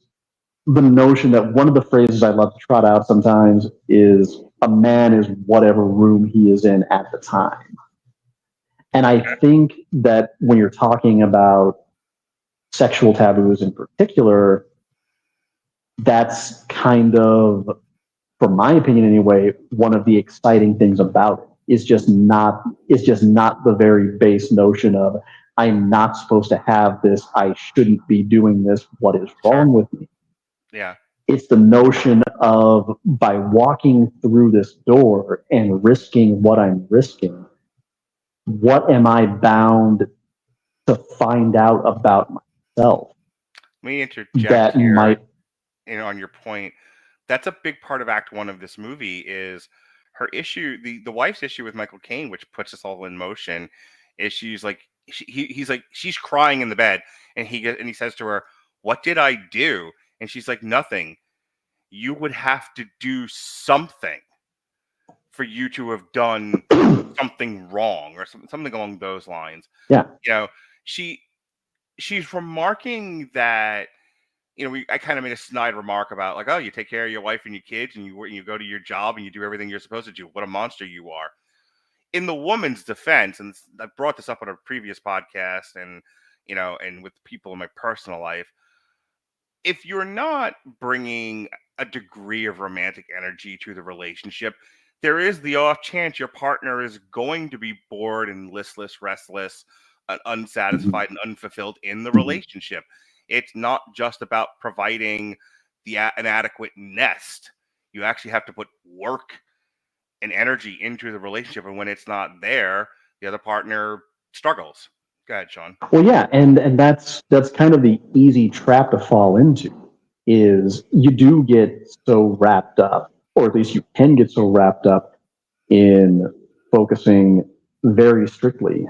G: the notion that one of the phrases I love to trot out sometimes is a man is whatever room he is in at the time. And I think that when you're talking about sexual taboos in particular, that's kind of, from my opinion anyway, one of the exciting things about it is just not the very base notion of I'm not supposed to have this, I shouldn't be doing this, what is wrong with me?
A: Yeah.
G: It's the notion of, by walking through this door and risking what I'm risking, what am I bound to find out about myself?
A: Let me interject
G: that
A: here,
G: might,
A: on your point. That's a big part of Act 1 of this movie is her issue, the wife's issue with Michael Caine, which puts us all in motion, is she's like, he's like, she's crying in the bed, and he says to her, "What did I do?" And she's like, "Nothing. You would have to do something for you to have done something wrong," or something along those lines.
G: Yeah.
A: You know, she's remarking that, you know, I kind of made a snide remark about like, oh, you take care of your wife and your kids and you go to your job and you do everything you're supposed to do. What a monster you are. In the woman's defense, and I brought this up on a previous podcast and, you know, and with people in my personal life, if you're not bringing a degree of romantic energy to the relationship, there is the off chance your partner is going to be bored and listless, restless, unsatisfied, and unfulfilled in the relationship. It's not just about providing an adequate nest. You actually have to put work and energy into the relationship, and when it's not there, the other partner struggles. Go ahead, Sean.
G: well, yeah, and that's kind of the easy trap to fall into, is you do get so wrapped up, or at least you can get so wrapped up in focusing very strictly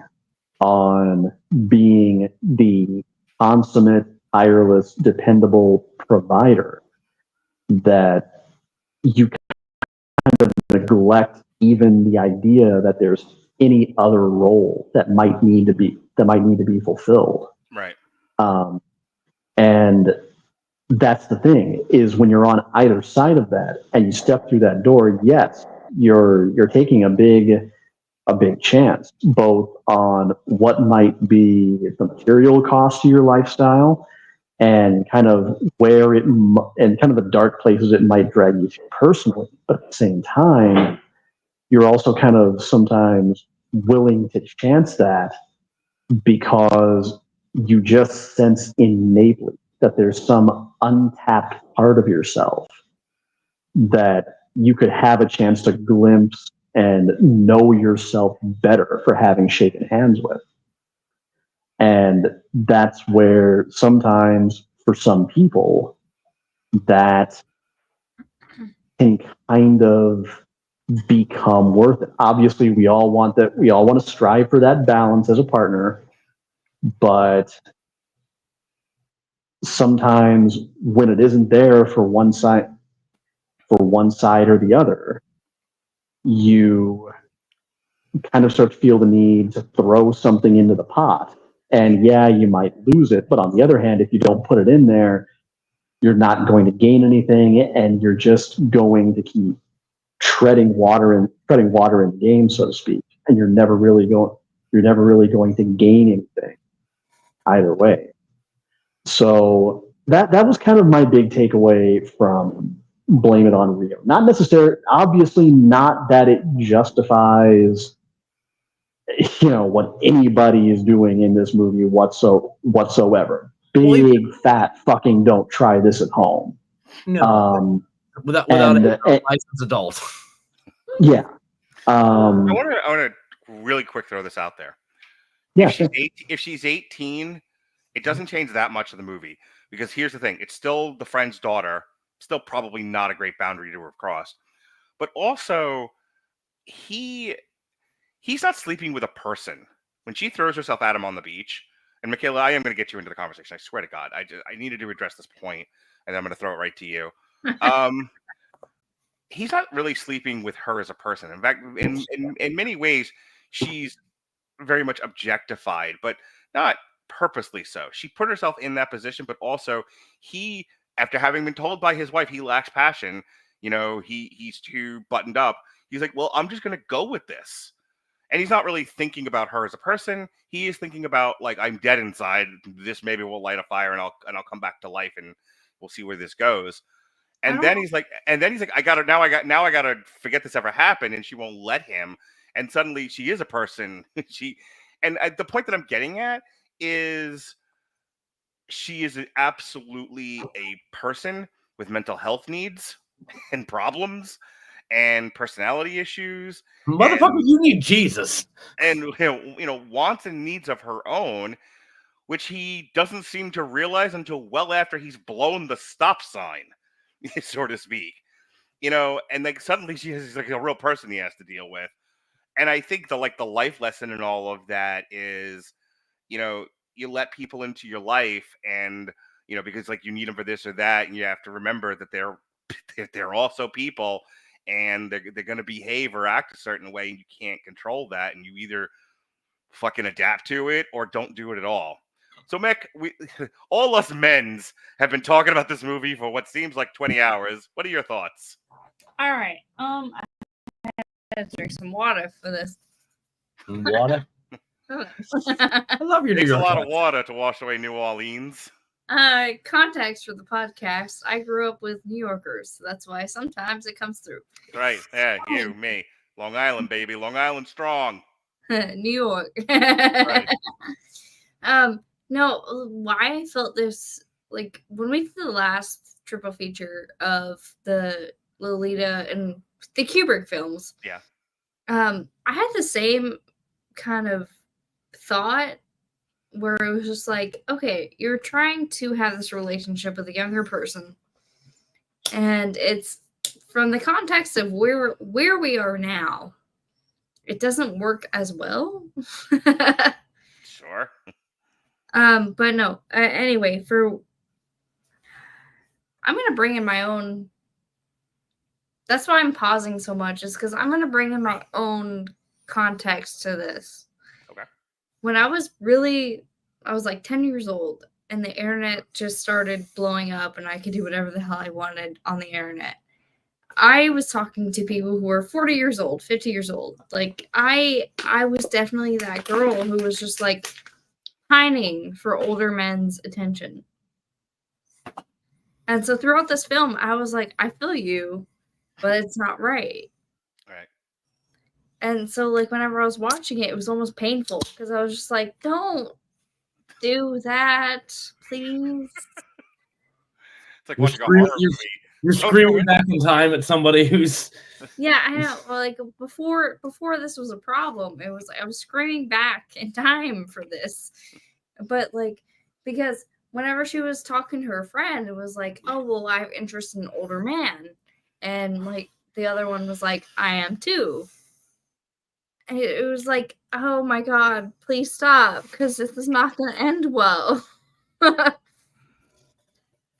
G: on being the consummate, tireless, dependable provider, that you kind of neglect even the idea that there's any other role that might need to be fulfilled.
A: Right.
G: And that's the thing, is when you're on either side of that and you step through that door, yes, you're taking a big chance, both on what might be the material cost to your lifestyle and kind of and kind of the dark places it might drag you to personally. But at the same time, you're also kind of sometimes willing to chance that because you just sense innately that there's some untapped part of yourself that you could have a chance to glimpse and know yourself better for having shaken hands with. And that's where sometimes, for some people, that can kind of become worth it. Obviously, we all want that. We all want to strive for that balance as a partner, but sometimes when it isn't there for one side or the other, you kind of start to feel the need to throw something into the pot. And yeah, you might lose it, but on the other hand, if you don't put it in there, you're not going to gain anything, and you're just going to keep treading water in the game, so to speak. And you're never really going to gain anything either way. So that was kind of my big takeaway from Blame It on Rio. Not necessarily, obviously not that it justifies, you know, what anybody is doing in this movie whatsoever. Big fat fucking don't try this at home.
F: No, without a licensed adult.
G: Yeah.
A: I want to really quick throw this out there.
G: Yeah,
A: if she's 18, it doesn't change that much of the movie, because here's the thing: it's still the friend's daughter, still probably not a great boundary to have crossed, but also he's not sleeping with a person when she throws herself at him on the beach. And Michaela, I am going to get you into the conversation. I swear to God, I needed to address this point, and I'm going to throw it right to you. He's not really sleeping with her as a person. In fact, in many ways, she's very much objectified, but not purposely so. She put herself in that position, but also he, after having been told by his wife he lacks passion, he's too buttoned up. He's like, well, I'm just going to go with this. And he's not really thinking about her as a person. He is thinking about, like, I'm dead inside. This maybe will light a fire, and I'll come back to life, and we'll see where this goes. And then he's like, I gotta forget this ever happened, and she won't let him. And suddenly she is a person. The point that I'm getting at is she is absolutely a person with mental health needs and problems and personality issues.
F: Motherfucker, you need Jesus.
A: And wants and needs of her own, which he doesn't seem to realize until well after he's blown the stop sign, so to speak. And like suddenly she has like a real person he has to deal with. And I think the life lesson in all of that is, you let people into your life, and because like you need them for this or that, and you have to remember that they're also people, and they're going to behave or act a certain way, and you can't control that, and you either fucking adapt to it or don't do it at all. So, Mick, all us men's have been talking about this movie for what seems like 20 hours. What are your thoughts?
E: All right. I had to drink some water for this.
F: Water? I love your
A: It takes a lot of water to wash away New Orleans.
E: Context for the podcast. I grew up with New Yorkers, so that's why sometimes it comes through.
A: Right. Yeah, you, me. Long Island, baby. Long Island strong.
E: New York.
A: Right.
E: No, why I felt this, like, when we did the last triple feature of the Lolita and the Kubrick films.
A: Yeah.
E: I had the same kind of thought, where it was just like, okay, you're trying to have this relationship with a younger person, and it's from the context of where we are now, it doesn't work as well.
A: Sure.
E: But no, anyway, I'm going to bring in my own, that's why I'm pausing so much, is because I'm going to bring in my own context to this.
A: Okay.
E: When I was like 10 years old, and the internet just started blowing up, and I could do whatever the hell I wanted on the internet. I was talking to people who were 40 years old, 50 years old. Like, I was definitely that girl who was just like pining for older men's attention. And so throughout this film, I was like, I feel you, but it's not right.
A: Right.
E: And so, like, whenever I was watching it, it was almost painful, because I was just like, don't do that, please.
A: It's like watching a horror movie.
F: You're screaming back in time at somebody who's...
E: Yeah, I know. Well, like, before this was a problem, it was like I was screaming back in time for this. But, like, because whenever she was talking to her friend, it was like, oh, well, I have interest in an older man. And, like, the other one was like, I am too. And it was like, oh my God, please stop, because this is not going to end well.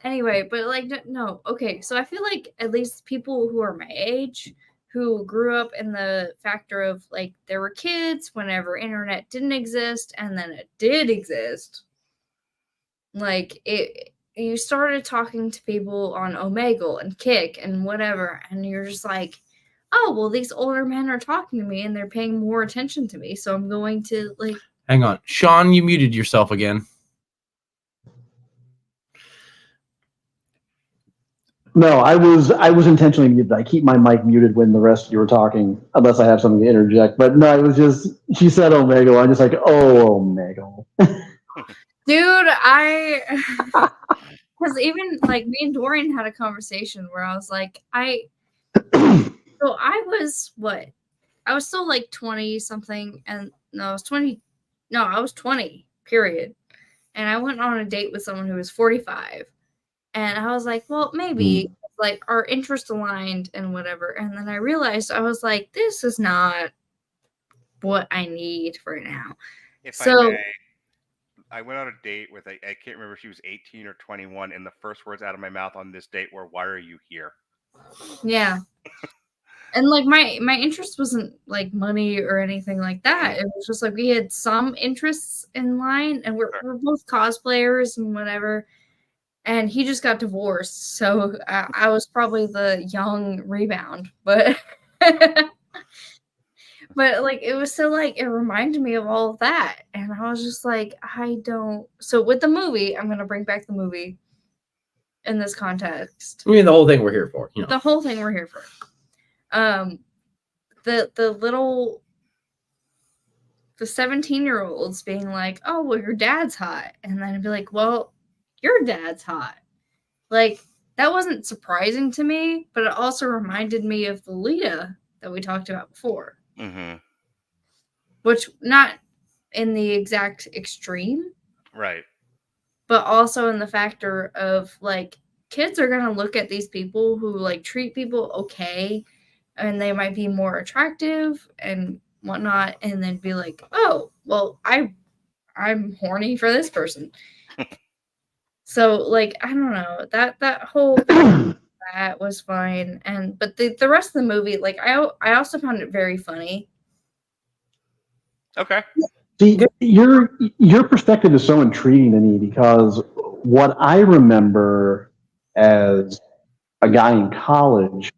E: Anyway, but like, no, okay. So I feel like at least people who are my age, who grew up in the factor of, like, there were kids whenever internet didn't exist, and then it did exist. Like, you started talking to people on Omegle and Kick and whatever, and you're just like, oh, well, these older men are talking to me and they're paying more attention to me, so I'm going to, like...
F: Hang on. Sean, you muted yourself again.
G: No, I was intentionally muted. I keep my mic muted when the rest of you were talking, unless I have something to interject. But no, it was just, she said Omegle. I'm just like, oh, Omegle.
E: Dude, because even, like, me and Dorian had a conversation where I was like, so I was, what? I was still, like, 20-something, and no, I was 22, No, I was 20, period. And I went on a date with someone who was 45. And I was like, well, maybe like our interests aligned and whatever. And then I realized I was like, this is not what I need right now.
A: If
E: So
A: I may, I went on a date with I can't remember if she was 18 or 21, and the first words out of my mouth on this date were, "Why are you here?"
E: yeah. And like my interest wasn't like money or anything like that. It was just like we had some interests in line, and we're both cosplayers and whatever. And he just got divorced, so I was probably the young rebound, but but like it was so like it reminded me of all of that, and I was just like, I don't. So with the movie, I'm gonna bring back the movie in this context.
F: I mean, the whole thing we're here for. You know.
E: The whole thing we're here for. The 17-year-olds being like, oh, well, your dad's hot. And then I'd be like, well, your dad's hot. Like, that wasn't surprising to me, but it also reminded me of the Lita that we talked about before.
A: Mm-hmm.
E: Which, not in the exact extreme.
A: Right.
E: But also in the factor of, like, kids are going to look at these people who, like, treat people okay, and they might be more attractive and whatnot, and then be like, oh, well, I'm horny for this person. So, like, I don't know, that whole thing, that was fine, but the rest of the movie, like, I also found it very funny.
A: Okay.
G: See, your perspective is so intriguing to me because what I remember as a guy in college,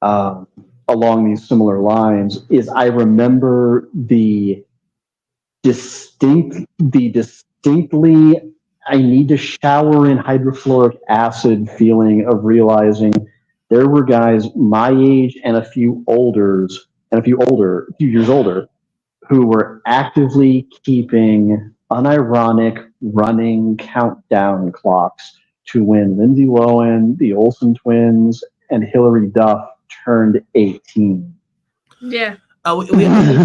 G: along these similar lines, is I remember the distinctly I need to shower in hydrofluoric acid feeling of realizing there were guys my age and a few years older, who were actively keeping unironic running countdown clocks to when Lindsay Lohan, the Olsen twins, and Hilary Duff turned 18.
E: Yeah.
F: We had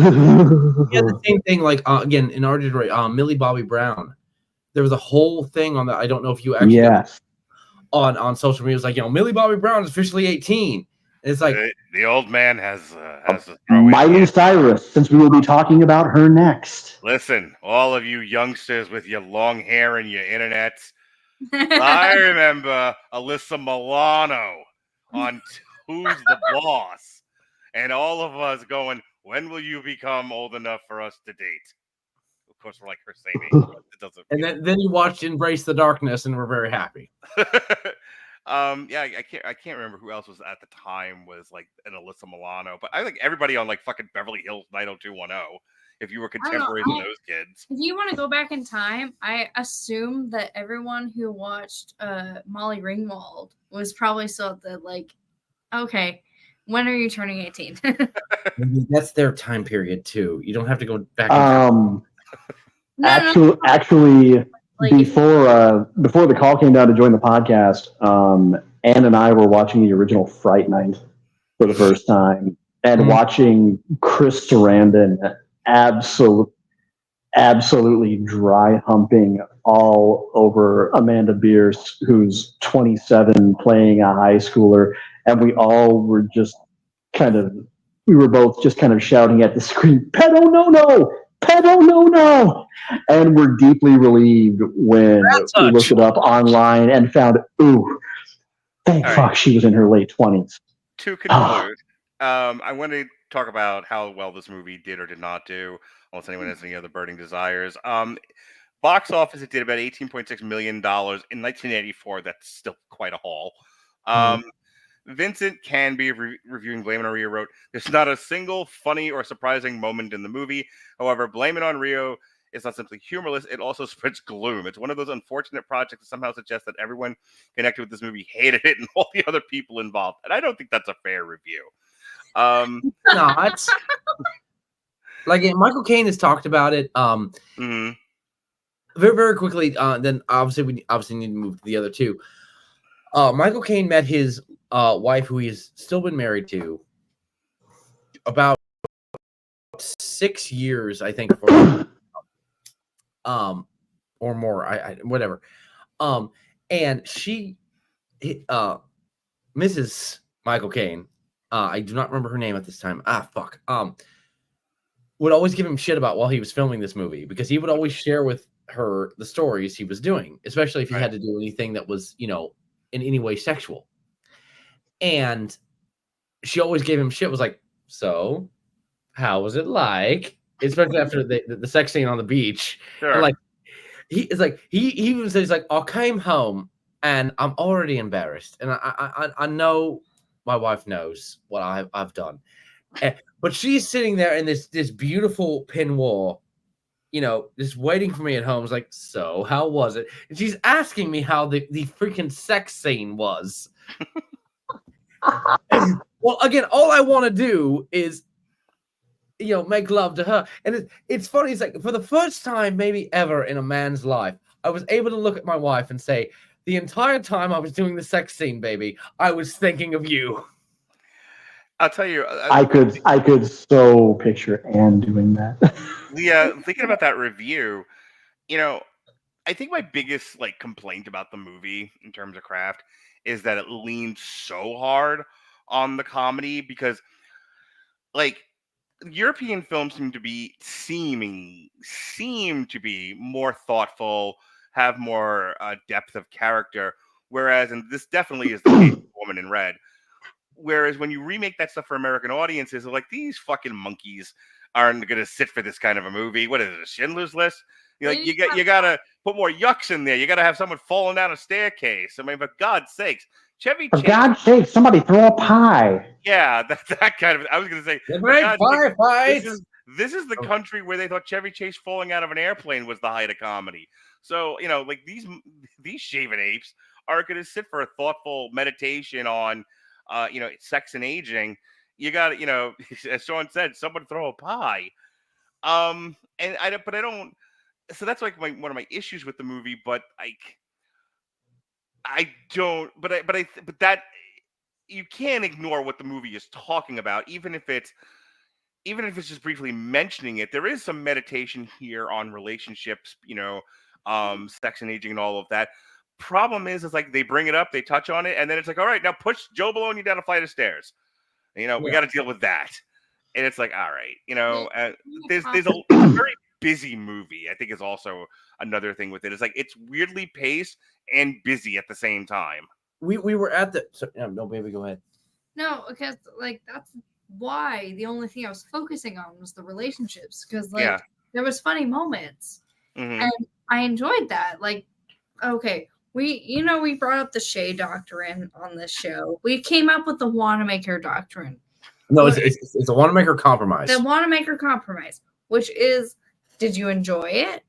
F: the same thing, like, again, in our Detroit, Millie Bobby Brown. There was a whole thing on that. I don't know if you actually on social media. It was like, Millie Bobby Brown is officially 18. And it's like
A: the old man has to
G: Miley Cyrus, since we will be talking about her next.
A: Listen, all of you youngsters with your long hair and your internet. I remember Alyssa Milano on Who's the Boss, and all of us going, when will you become old enough for us to date? Of course, we're like her same age. But it doesn't.
F: And then you watched Embrace the Darkness, and we're very happy.
A: Yeah, I can't remember who else was at the time was like an Alyssa Milano, but I think everybody on like fucking Beverly Hills 90210. If you were contemporaries of those kids.
E: If you want to go back in time, I assume that everyone who watched Molly Ringwald was probably still at the like, okay, when are you turning 18?
F: That's their time period too. You don't have to go back in time.
G: Actually, like, before the call came down to join the podcast, Ann and I were watching the original Fright Night for the first time, and watching Chris Sarandon absolutely dry humping all over Amanda Bierce, who's 27, playing a high schooler, and we were both just kind of shouting at the screen, "Pedo no! Pedo no!" And we're deeply relieved when we looked it up online and found, thank fuck she was in her late 20s.
A: To conclude, I want to talk about how well this movie did or did not do, unless anyone has any other burning desires. Box office, it did about $18.6 million in 1984. That's still quite a haul. Vincent Canby, reviewing Blame It on Rio, wrote, "There's not a single funny or surprising moment in the movie. However, Blame It on Rio is not simply humorless, it also spreads gloom. It's one of those unfortunate projects that somehow suggests that everyone connected with this movie hated it and all the other people involved." And I don't think that's a fair review.
F: No, it's like Michael Caine has talked about it. Very, very quickly. Then obviously we need to move to the other two. Michael Caine met his wife, who he's still been married to, about 6 years, I think. or more. I whatever. And she, Mrs. Michael Caine, I do not remember her name at this time. Fuck. Would always give him shit about while he was filming this movie because he would always share with her the stories he was doing, especially if he had to do anything that was, in any way sexual. And she always gave him shit. Was like, so how was it like? Especially after the sex scene on the beach.
A: Sure.
F: And like he even says like, I came home and I'm already embarrassed, and I know my wife knows what I've done, but she's sitting there in this beautiful peignoir, just waiting for me at home. It's like, so how was it? And she's asking me how the freaking sex scene was. Well, again, all I want to do is, make love to her. And it's funny. It's like for the first time maybe ever in a man's life, I was able to look at my wife and say, the entire time I was doing the sex scene, baby, I was thinking of you.
A: I'll tell you.
G: I could so picture Anne doing that.
A: Leah, thinking about that review, I think my biggest complaint about the movie in terms of craft is that it leans so hard on the comedy because European films seem to be more thoughtful, have more depth of character, whereas, and this definitely is the case with Woman in Red, whereas when you remake that stuff for American audiences, like, these fucking monkeys aren't going to sit for this kind of a movie. What is it, a Schindler's List? You got to put more yucks in there. You got to have someone falling down a staircase. I mean, for God's sakes. Chevy Chase.
G: For God's sake, somebody throw a pie.
A: Yeah, that kind of. I was going to say, this is the country where they thought Chevy Chase falling out of an airplane was the height of comedy. So these shaven apes are going to sit for a thoughtful meditation on, sex and aging. You got to, as Sean said, someone throw a pie. And I don't. So that's one of my issues with the movie, but that you can't ignore what the movie is talking about, even if it's just briefly mentioning it. There is some meditation here on relationships, sex and aging and all of that. Problem is they bring it up, they touch on it, and then it's like, all right, now push Joe Bologna down a flight of stairs. We got to deal with that. And it's like, all right, there's it's a very busy movie, I think, is also another thing with it. It's it's weirdly paced and busy at the same time.
F: We were at the no, baby, go ahead.
E: No, because that's why the only thing I was focusing on was the relationships, because there was funny moments, and I enjoyed that. Okay, we brought up the Shea Doctrine on this show. We came up with the Wanamaker Doctrine.
F: No, it's a Wanamaker Compromise.
E: The Wanamaker Compromise, which is, did you enjoy it?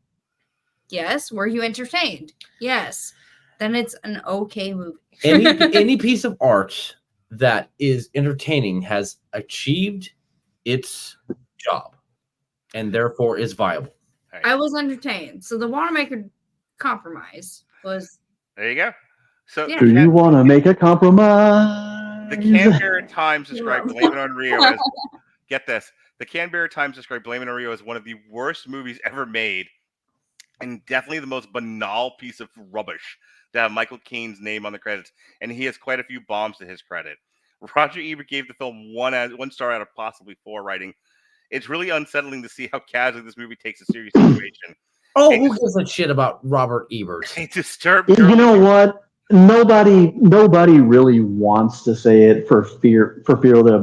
E: Yes. Were you entertained? Yes. Then it's an okay movie.
F: any piece of art that is entertaining has achieved its job and therefore is viable.
E: Right. I was entertained. So the Wanamaker Compromise was.
A: There you go. So
G: do you want to make a compromise?
A: The Canberra Times described Blame It on Rio as, get this, the Canberra Times described Blame It on Rio as one of the worst movies ever made, and definitely the most banal piece of rubbish to have Michael Caine's name on the credits, and he has quite a few bombs to his credit. Roger Ebert gave the film one star out of possibly 4, writing, "It's really unsettling to see how casually this movie takes a serious situation."
F: Who gives a shit about Robert Ebert?
A: It disturbed.
G: You know what? Nobody really wants to say it for fear they'll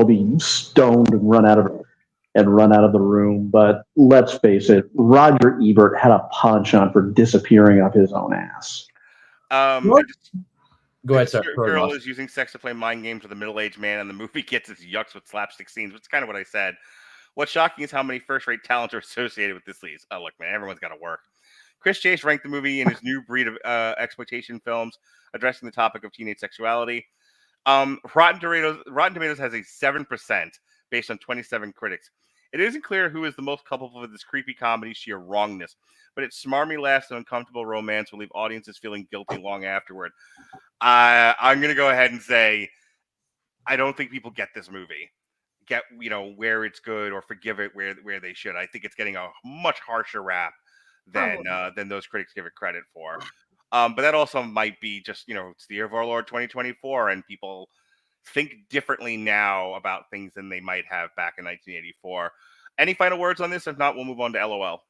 G: be stoned and run out of the room. But let's face it, Roger Ebert had a punch on for disappearing up his own ass.
F: Go ahead, sir.
A: Girl is using sex to play mind games with a middle-aged man, and the movie gets its yucks with slapstick scenes, which is kind of what I said. What's shocking is how many first-rate talents are associated with this lead. Oh, look, man, everyone's got to work. Chris Chase ranked the movie in his new breed of exploitation films, addressing the topic of teenage sexuality. Rotten Tomatoes has a 7% based on 27 critics. It isn't clear who is the most culpable for this creepy comedy sheer wrongness, but its smarmy laughs and uncomfortable romance will leave audiences feeling guilty long afterward. I'm going to go ahead and say I don't think people get this movie, where it's good, or forgive it where they should. I think it's getting a much harsher rap than those critics give it credit for. But that also might be just, it's the year of our Lord 2024, and people think differently now about things than they might have back in 1984. Any final words on this? If not, we'll move on to LOL.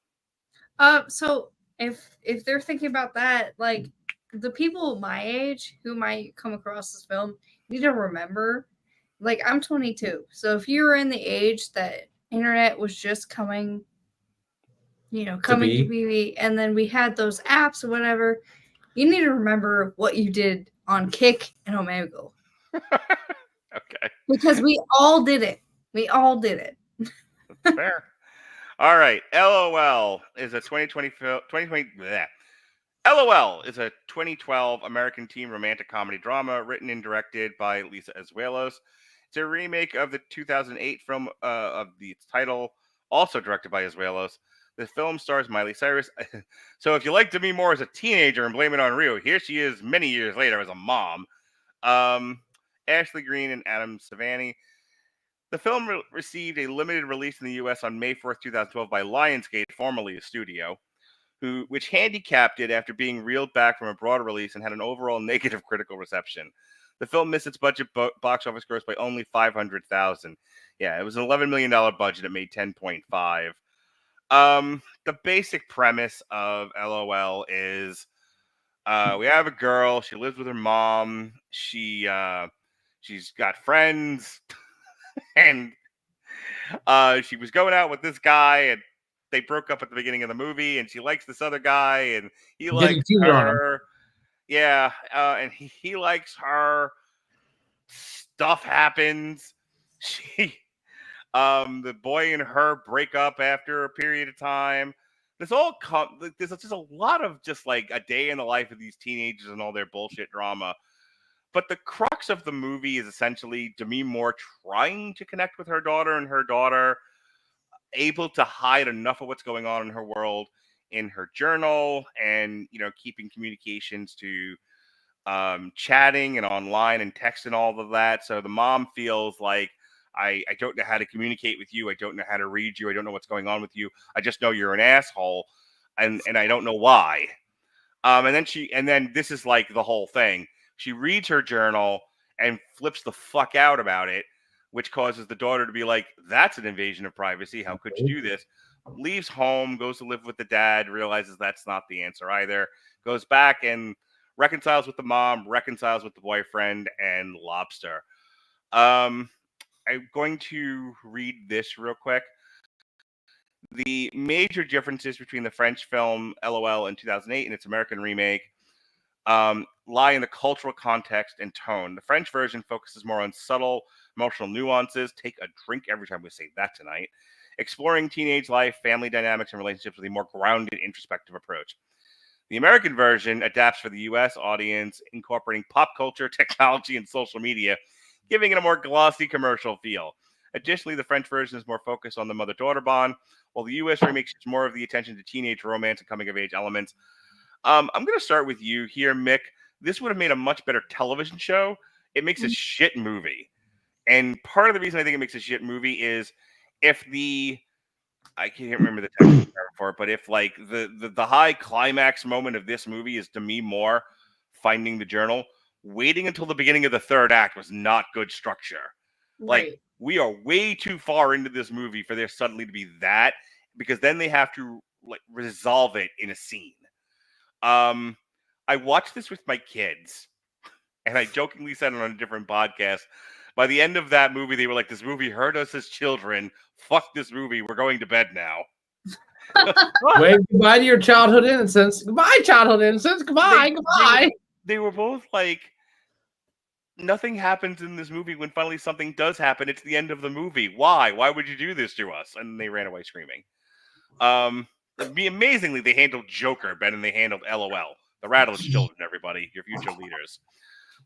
E: So if they're thinking about that, like the people my age who might come across this film need to remember, like I'm 22. So if you were in the age that internet was just coming to be, and then we had those apps or whatever, you need to remember what you did on Kick and Omegle.
A: Okay.
E: Because we all did it.
A: That's fair. All right. LOL is a 2012 American teen romantic comedy drama written and directed by Lisa Azuelos. It's a remake of the 2008 film of its title, also directed by Azuelos. The film stars Miley Cyrus. So if you like Demi Moore as a teenager and blame it on Rio, here she is many years later as a mom. Ashley Greene and Adam Sevani. The film received a limited release in the U.S. on May 4th, 2012 by Lionsgate, formerly a studio, which handicapped it after being reeled back from a broader release and had an overall negative critical reception. The film missed its budget box office gross by only $500,000. Yeah, it was an $11 million budget. It made $10.5. The basic premise of LOL is we have a girl. She lives with her mom. She's got friends, and she was going out with this guy, and they broke up at the beginning of the movie. And she likes this other guy, and he likes her. Yeah, and he likes her. Stuff happens. The boy and her break up after a period of time. There's just a lot of just like a day in the life of these teenagers and all their bullshit drama. But the crux of the movie is essentially Demi Moore trying to connect with her daughter, and her daughter able to hide enough of what's going on in her world in her journal, and keeping communications to chatting and online and text and all of that. So the mom feels like, I don't know how to communicate with you. I don't know how to read you. I don't know what's going on with you. I just know you're an asshole, and I don't know why. And then this is like the whole thing. She reads her journal and flips the fuck out about it, which causes the daughter to be like, that's an invasion of privacy. How could you do this? Leaves home, goes to live with the dad, realizes that's not the answer either. Goes back and reconciles with the mom, reconciles with the boyfriend, and lobster. I'm going to read this real quick. The major differences between the French film LOL in 2008 and its American remake lie in the cultural context and tone. The French version focuses more on subtle emotional nuances. Take a drink every time we say that tonight. Exploring teenage life, family dynamics, and relationships with a more grounded, introspective approach. The American version adapts for the U.S. audience, incorporating pop culture, technology, and social media, giving it a more glossy commercial feel. Additionally, the French version is more focused on the mother-daughter bond, while the U.S. remake shifts more of the attention to teenage romance and coming-of-age elements. I'm going to start with you here, Mick. This would have made a much better television show. It makes a shit movie. And part of the reason I think it makes a shit movie is if I can't remember the technical term for it, but if like the high climax moment of this movie is Demi Moore finding the journal, waiting until the beginning of the third act was not good structure.
E: Right.
A: Like, we are way too far into this movie for there suddenly to be that, because then they have to like resolve it in a scene. I watched this with my kids, and I jokingly said it on a different podcast. By the end of that movie, they were like, this movie hurt us as children. Fuck this movie. We're going to bed now.
F: Wave goodbye to your childhood innocence. Goodbye, childhood innocence. Goodbye, goodbye.
A: They were both like, nothing happens in this movie. When finally something does happen, it's the end of the movie. Why? Why would you do this to us? And they ran away screaming. Amazingly, they handled Joker better than they handled LOL. The Radulich children, everybody, your future leaders.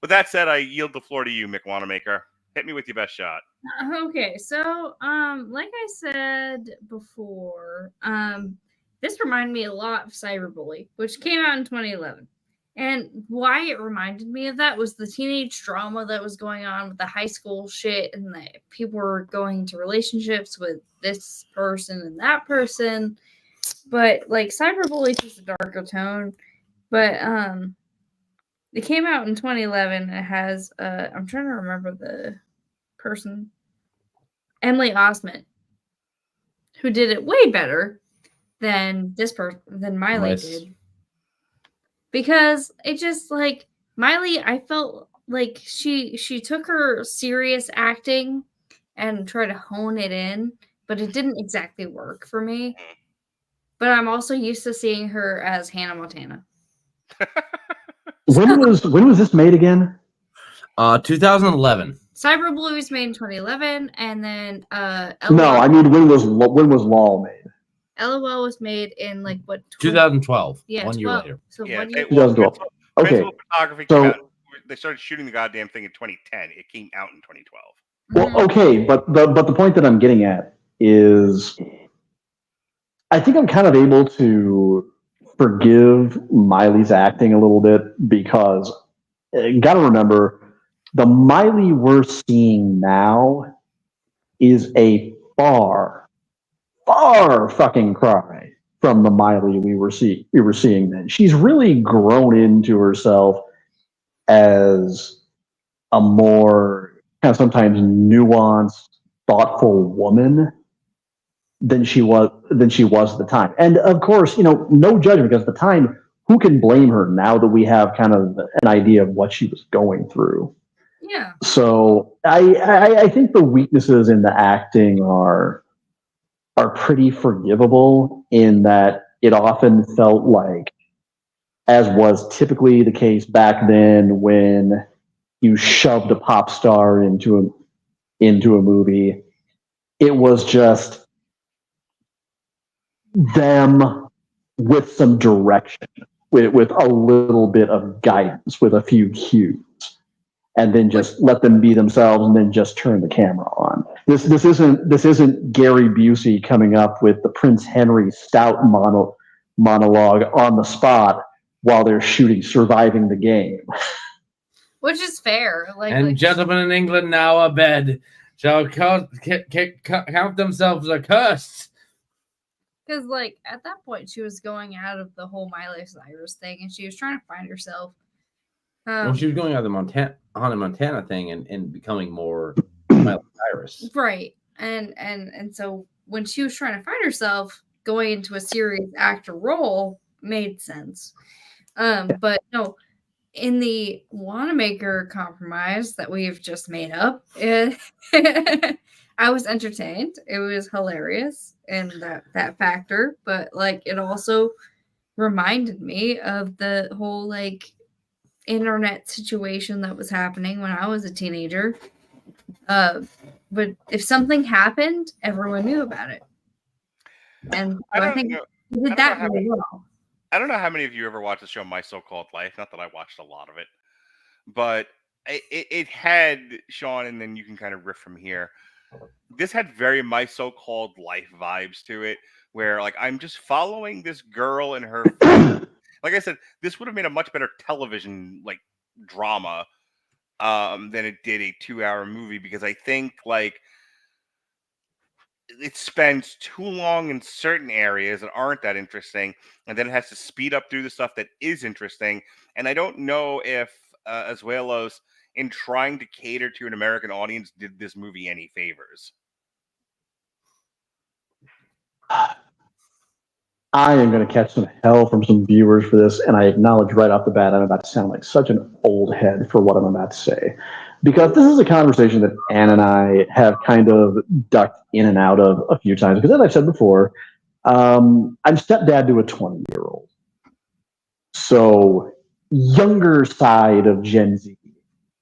A: With that said, I yield the floor to you, Mick Wanamaker. Hit me with your best shot.
E: Okay, so like I said before, this reminded me a lot of Cyberbully, which came out in 2011. And why it reminded me of that was the teenage drama that was going on with the high school shit, and that people were going into relationships with this person and that person. But like Cyberbully takes a darker tone. But it came out in 2011. It has I'm trying to remember the person, Emily Osment, who did it way better than than Miley did. Because it just like Miley, I felt like she took her serious acting and tried to hone it in, but it didn't exactly work for me. But I'm also used to seeing her as Hannah Montana.
G: When was this made again?
F: 2011.
E: Cyberbully was made in 2011, and then
G: No, I mean when was LOL made?
E: LOL was made in like what
F: 2012.
E: Yeah,
F: 1 year
E: 12.
F: later.
E: So
A: Yeah,
E: 1 year.
G: 2012. Okay.
A: Principal photography came out. They started shooting the goddamn thing in 2010. It came out in 2012.
G: Well, okay, but the point that I'm getting at is, I think I'm kind of able to forgive Miley's acting a little bit because got to remember the Miley we're seeing now is a far fucking cry from the Miley we were seeing then. She's really grown into herself as a more kind of sometimes nuanced, thoughtful woman than she was at the time. And of course, no judgment, because at the time, who can blame her now that we have kind of an idea of what she was going through?
E: Yeah.
G: So I think the weaknesses in the acting are pretty forgivable, in that it often felt like, as was typically the case back then, when you shoved a pop star into a movie, it was just them with some direction, with a little bit of guidance, with a few cues, and then just let them be themselves, and then just turn the camera on. This isn't Gary Busey coming up with the Prince Henry Stout monologue on the spot while they're shooting Surviving the Game.
E: Which is fair.
F: And gentlemen in England now abed shall count themselves accursed.
E: Because, like, at that point, she was going out of the whole Miley Cyrus thing, and she was trying to find herself.
F: Well, she was going out of the Hannah Montana thing and becoming more Miley Cyrus.
E: Right. And so when she was trying to find herself, going into a serious actor role made sense. But no, in the Wanamaker compromise that we've just made up, I was entertained. It was hilarious in that factor, but like it also reminded me of the whole like internet situation that was happening when I was a teenager. But if something happened, everyone knew about it. And so I think he did that really well.
A: I don't know how many of you ever watched the show My So-Called Life. Not that I watched a lot of it, but it had Sean, and then you can kind of riff from here. This had very My So-Called Life vibes to it, where like I'm just following this girl and her. Like I said, this would have made a much better television like drama than it did a 2-hour movie, because I think like it spends too long in certain areas that aren't that interesting, and then it has to speed up through the stuff that is interesting. And I don't know if Azuelos, in trying to cater to an American audience, did this movie any favors.
G: I am going to catch some hell from some viewers for this, and I acknowledge right off the bat I'm about to sound like such an old head for what I'm about to say, because this is a conversation that Ann and I have kind of ducked in and out of a few times, because as I've said before, I'm stepdad to a 20-year-old. So younger side of Gen Z,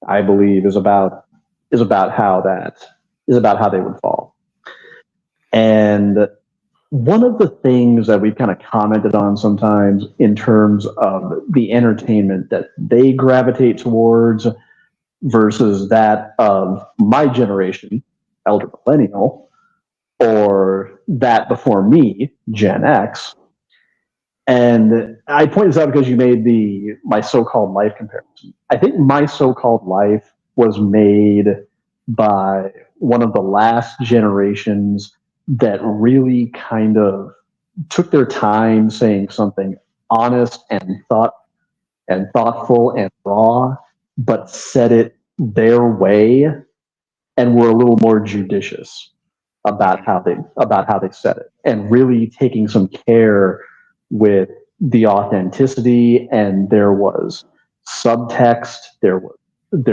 G: I believe, is about how they would fall. And one of the things that we've kind of commented on sometimes in terms of the entertainment that they gravitate towards versus that of my generation, elder millennial, or that before me, Gen X. And I point this out because you made My So-Called Life comparison. I think My So-Called Life was made by one of the last generations that really kind of took their time saying something honest and thoughtful and raw, but said it their way and were a little more judicious about how they said it, and really taking some care with the authenticity. And there was subtext, there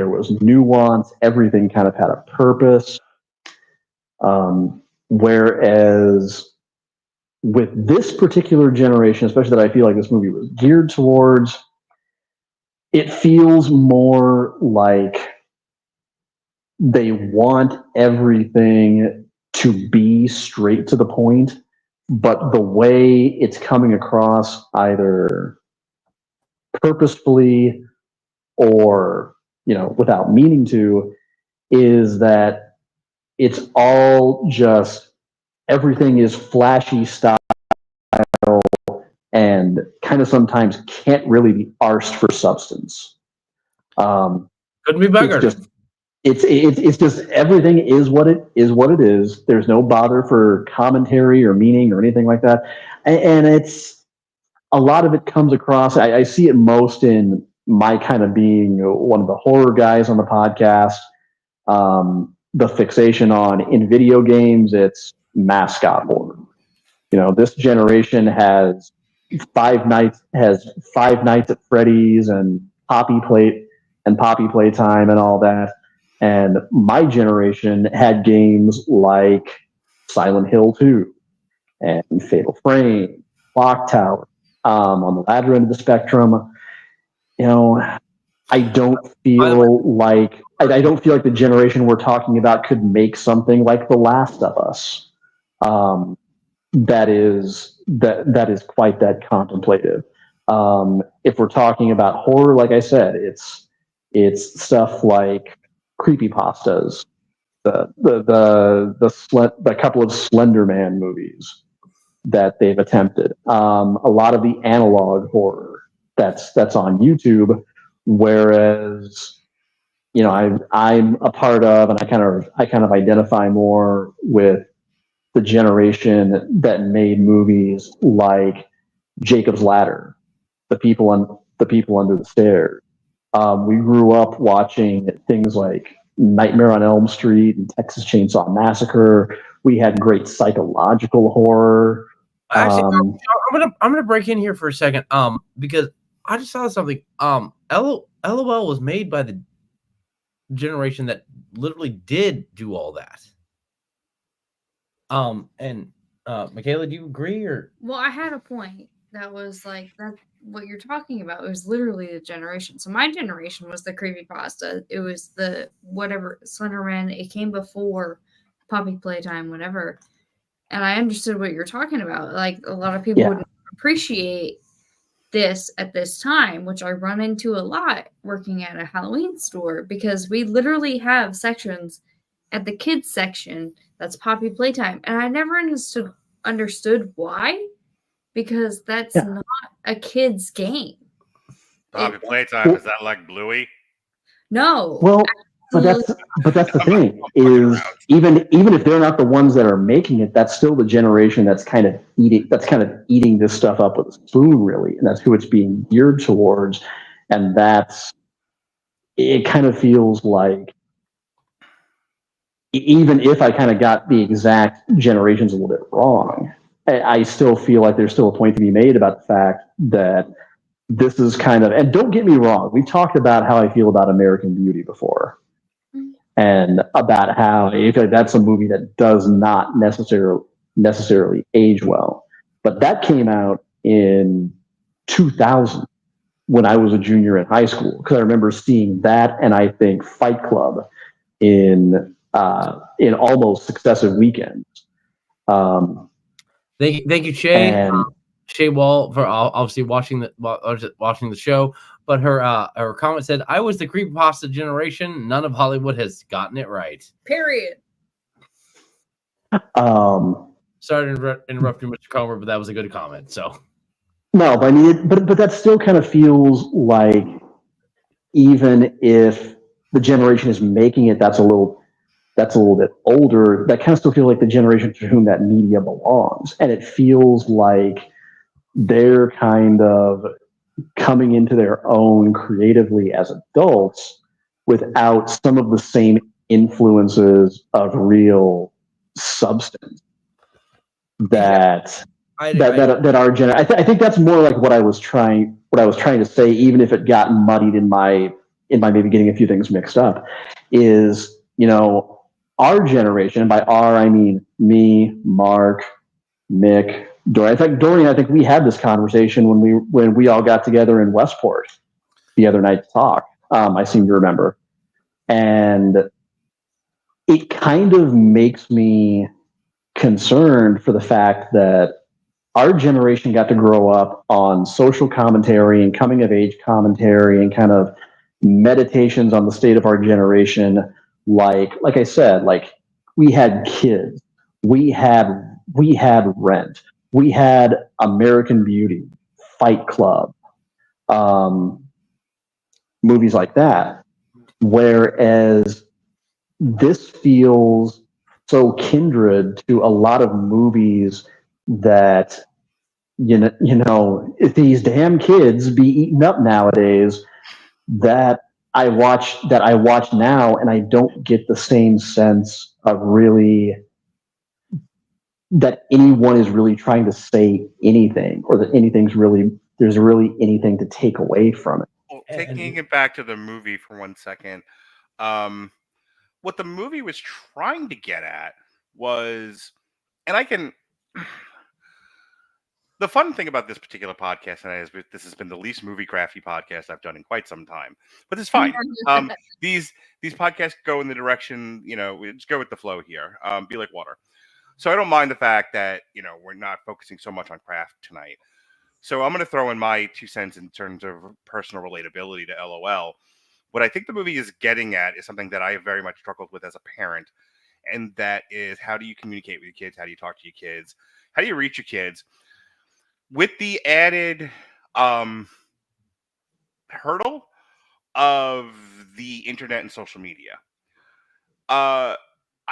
G: was nuance, everything kind of had a purpose. Whereas with this particular generation, especially that I feel like this movie was geared towards, it feels more like they want everything to be straight to the point, but the way it's coming across, either purposefully or, without meaning to, is that it's all just, everything is flashy style and kind of sometimes can't really be arsed for substance.
F: Couldn't be bigger.
G: It's just everything is what it is. There's no bother for commentary or meaning or anything like that. And it's, a lot of it comes across, I see it most in my kind of being one of the horror guys on the podcast. The fixation on, in video games, it's mascot horror. This generation has Five Nights at Freddy's and Poppy Playtime and all that. And my generation had games like Silent Hill 2 and Fatal Frame, Clock Tower. On the latter end of the spectrum, I don't feel like the generation we're talking about could make something like The Last of Us. That is quite that contemplative. If we're talking about horror, like I said, it's stuff like creepypastas, the couple of Slender Man movies that they've attempted, a lot of the analog horror that's on YouTube, whereas I'm a part of, and I kind of identify more with the generation that made movies like Jacob's Ladder, The People Under the Stairs. We grew up watching things like Nightmare on Elm Street and Texas Chainsaw Massacre. We had great psychological horror.
F: Actually, I'm gonna break in here for a second, because I just saw something. LOL was made by the generation that literally did do all that. And Michaela, do you agree or?
E: Well, I had a point that was like that. What you're talking about, it was literally the generation. So my generation was the creepypasta. It was the whatever Slenderman. It came before Poppy Playtime, whatever. And I understood what you're talking about. Like, a lot of people wouldn't appreciate this at this time, which I run into a lot working at a Halloween store, because we literally have sections at the kids section that's Poppy Playtime. And I never understood why, because that's not a kid's game.
A: Poppy Playtime, is that like Bluey?
E: No.
G: Well, but that's the thing, is even if they're not the ones that are making it, that's still the generation that's kind of eating this stuff up with a spoon, really, and that's who it's being geared towards. And it kind of feels like, even if I kind of got the exact generations a little bit wrong, I still feel like there's still a point to be made about the fact that this is kind of, and don't get me wrong, we've talked about how I feel about American Beauty before. And about how that's a movie that does not necessarily age well. But that came out in 2000 when I was a junior in high school, because I remember seeing that, and I think Fight Club in almost successive weekends.
F: Thank you, Shay.
G: And
F: Shay Wall, for obviously watching the show. But her comment said, "I was the creepypasta generation. None of Hollywood has gotten it right."
E: Period.
F: Sorry to interrupt you, Mr. Comer, but that was a good comment. So
G: no, but that still kind of feels like, even if the generation is making it, that's a little that's a little bit older, that kind of still feels like the generation to whom that media belongs. And it feels like they're kind of coming into their own creatively as adults without some of the same influences of real substance that our generation. I think that's more like what I was trying to say, even if it got muddied in my maybe getting a few things mixed up, is, you know, our generation, and by our I mean me, Mark, Mick, Dorian. I think we had this conversation when we all got together in Westport the other night to talk. I seem to remember, and it kind of makes me concerned for the fact that our generation got to grow up on social commentary and coming of age commentary and kind of meditations on the state of our generation. Like I said, like we had kids, we had Rent, we had American Beauty, Fight Club, movies like that. Whereas this feels so kindred to a lot of movies that you know these damn kids be eating up nowadays, that I watch now, and I don't get the same sense of really that anyone is really trying to say anything, or that there's really anything to take away from it.
A: Well, taking it back to the movie for 1 second, what the movie was trying to get at was, and I can. The fun thing about this particular podcast, and is this has been the least movie crafty podcast I've done in quite some time, but it's fine. These podcasts go in the direction, you know, we just go with the flow here. Be like water. So I don't mind the fact that, you know, we're not focusing so much on craft tonight. So I'm going to throw in my 2 cents in terms of personal relatability to LOL. What I think the movie is getting at is something that I have very much struggled with as a parent, and that is, how do you communicate with your kids? How do you talk to your kids? How do you reach your kids? With the added hurdle of the internet and social media. I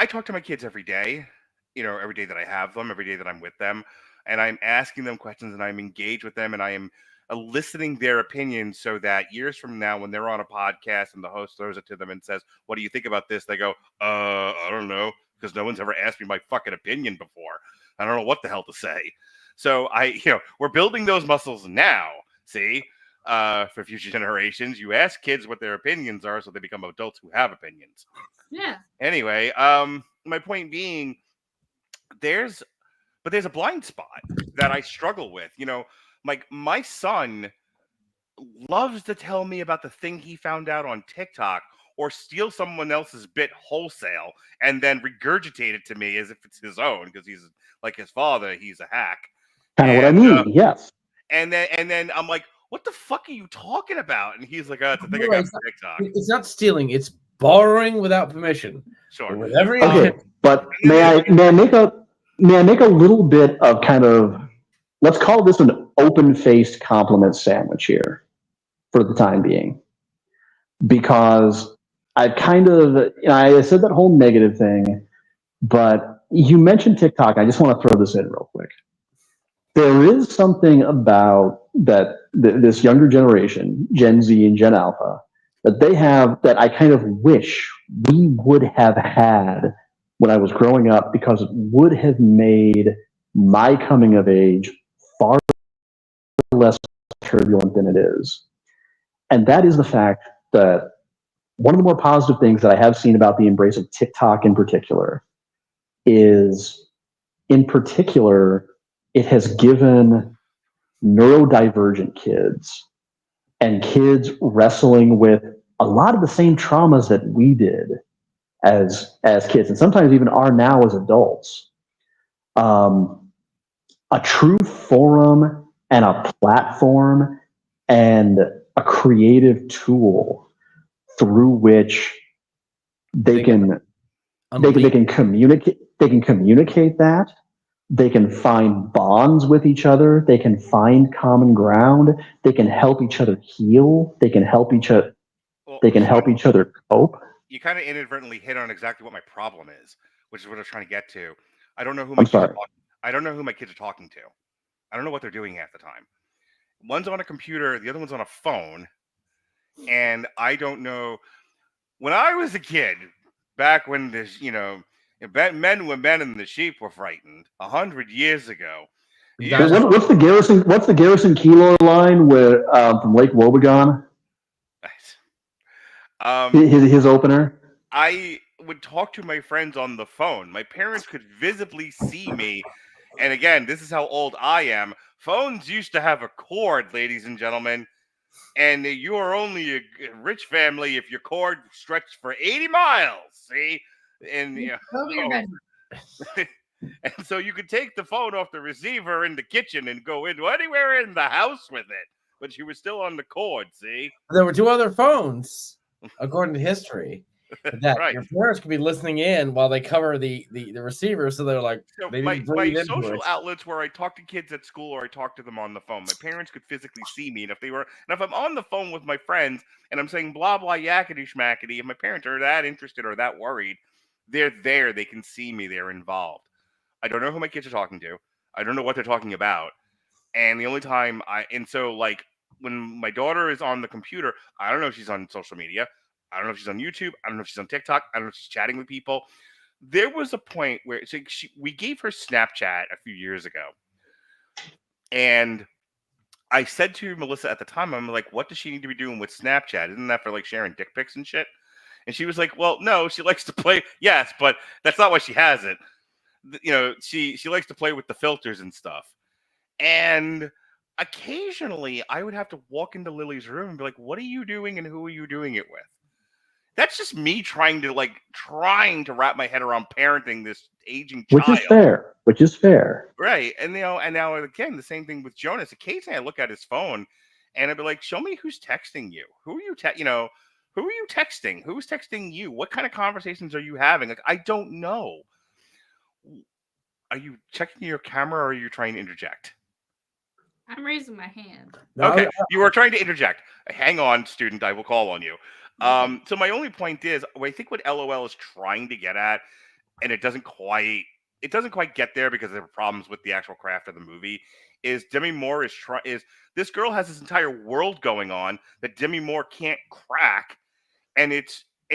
A: talk to my kids every day, you know, every day that I have them, every day that I'm with them, and I'm asking them questions, and I'm engaged with them, and I am eliciting their opinions, so that years from now, when they're on a podcast and the host throws it to them and says, "What do you think about this?" they go, I don't know, because no one's ever asked me my fucking opinion before. I don't know what the hell to say. So we're building those muscles now. See, for future generations, you ask kids what their opinions are, so they become adults who have opinions.
E: Yeah.
A: Anyway, my point being, there's a blind spot that I struggle with. You know, like my son loves to tell me about the thing he found out on TikTok, or steal someone else's bit wholesale and then regurgitate it to me as if it's his own, because he's like his father. He's a hack.
G: Kind of what I mean, yes.
A: And then I'm like, what the fuck are you talking about? And he's like, it's a thing I got from TikTok.
F: It's not stealing, it's borrowing without permission.
A: Sure.
F: With every
G: but may I make a little bit of kind of, let's call this an open-faced compliment sandwich here for the time being. Because I've kind of, I said that whole negative thing, but you mentioned TikTok. I just want to throw this in real quick. There is something about this younger generation, Gen Z and Gen Alpha, that they have that I kind of wish we would have had when I was growing up, because it would have made my coming of age far less turbulent than it is. And that is the fact that one of the more positive things that I have seen about the embrace of TikTok in particular is, it has given neurodivergent kids and kids wrestling with a lot of the same traumas that we did as kids, and sometimes even are now as adults, a true forum and a platform and a creative tool through which they can communicate that. They can find bonds with each other. They can find common ground. They can help each other heal. They can help each other cope.
A: you kind of inadvertently hit on exactly what my problem is, which is what I was trying to get to. I don't know who my
G: I'm
A: kids are
G: sorry.
A: I don't know who my kids are talking to. I don't know what they're doing half the time. One's on a computer, the other one's on a phone, and I don't know. When I was a kid, back when this, men were men and the sheep were frightened 100 years ago.
G: What's the Garrison Keillor line where from Lake Wobegon? His opener.
A: I would talk to my friends on the phone. My parents could visibly see me. And again, this is how old I am. Phones used to have a cord, ladies and gentlemen. And you are only a rich family if your cord stretched for 80 miles. See? And and so you could take the phone off the receiver in the kitchen and go into anywhere in the house with it. But you were still on the cord, see?
F: There were 2 other phones, according to history. That
A: Right.
F: Your parents could be listening in while they cover the receiver, so they're like,
A: So
F: they
A: my
F: didn't breathe into
A: social
F: it.
A: outlets where I talk to kids at school or I talk to them on the phone, my parents could physically see me. And if I'm on the phone with my friends and I'm saying blah blah yakety schmackety, if my parents are that interested or that worried, they're there. They can see me. They're involved. I don't know who my kids are talking to. I don't know what they're talking about. And the only time when my daughter is on the computer, I don't know if she's on social media. I don't know if she's on YouTube. I don't know if she's on TikTok. I don't know if she's chatting with people. There was a point where we gave her Snapchat a few years ago. And I said to Melissa at the time, I'm like, what does she need to be doing with Snapchat? Isn't that for like sharing dick pics and shit? And she was like, well, no, she likes to play. Yes, but that's not why she has it. She likes to play with the filters and stuff. And occasionally I would have to walk into Lily's room and be like, what are you doing and who are you doing it with? That's just me trying to wrap my head around parenting this aging child.
G: Which is fair.
A: Right. And now again, the same thing with Jonas. Occasionally I look at his phone and I'd be like, show me who's texting you. Who are you who are you texting? Who's texting you? What kind of conversations are you having? Like, I don't know. Are you checking your camera or are you trying to interject?
E: I'm raising my hand.
A: Okay, you are trying to interject. Hang on, student. I will call on you. So my only point is, I think what LOL is trying to get at, and it doesn't quite get there because there are problems with the actual craft of the movie, is Demi Moore is this girl has this entire world going on that Demi Moore can't crack, and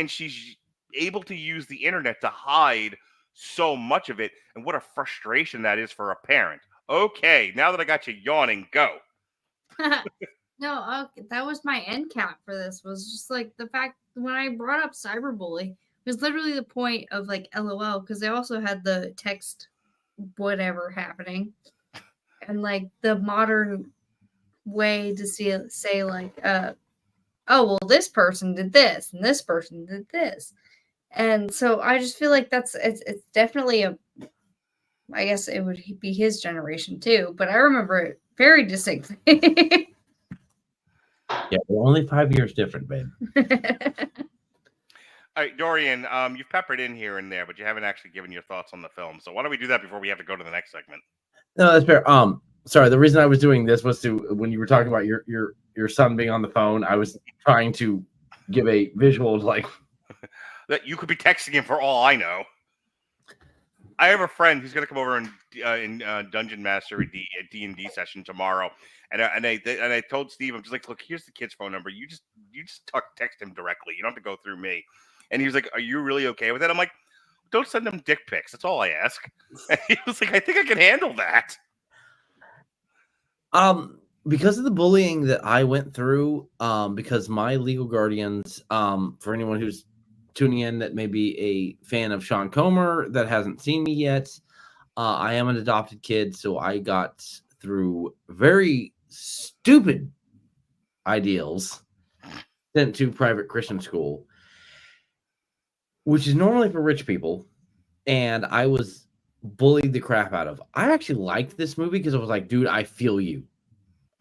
A: she's able to use the internet to hide so much of it, and what a frustration that is for a parent. Okay, now that I got you yawning, go.
E: No, that was my end cap for this. Was just like the fact when I brought up cyberbully, it was literally the point of like LOL, because they also had the text whatever happening, and like the modern way to say like, oh well, this person did this and this person did this, and so I just feel like it's definitely I guess it would be his generation too, but I remember it very distinctly.
F: Yeah, we're only 5 years different, babe.
A: All right, Dorian, you've peppered in here and there, but you haven't actually given your thoughts on the film. So why don't we do that before we have to go to the next segment?
F: No, that's fair. Sorry, the reason I was doing this was when you were talking about your son being on the phone, I was trying to give a visual of like
A: that you could be texting him for all I know. I have a friend who's going to come over in Dungeon Master a D&D session tomorrow, and I told Steve, I'm just like, look, here's the kid's phone number. You just text him directly. You don't have to go through me. And he was like, are you really okay with that? I'm like, don't send him dick pics. That's all I ask. And he was like, I think I can handle that.
F: Because of the bullying that I went through, because my legal guardians, for anyone who's tuning in that may be a fan of Sean Comer that hasn't seen me yet, I am an adopted kid, so I got through very stupid ideals sent to private Christian school, which is normally for rich people, and I was bullied the crap out of. I actually liked this movie because I was like, dude, I feel you.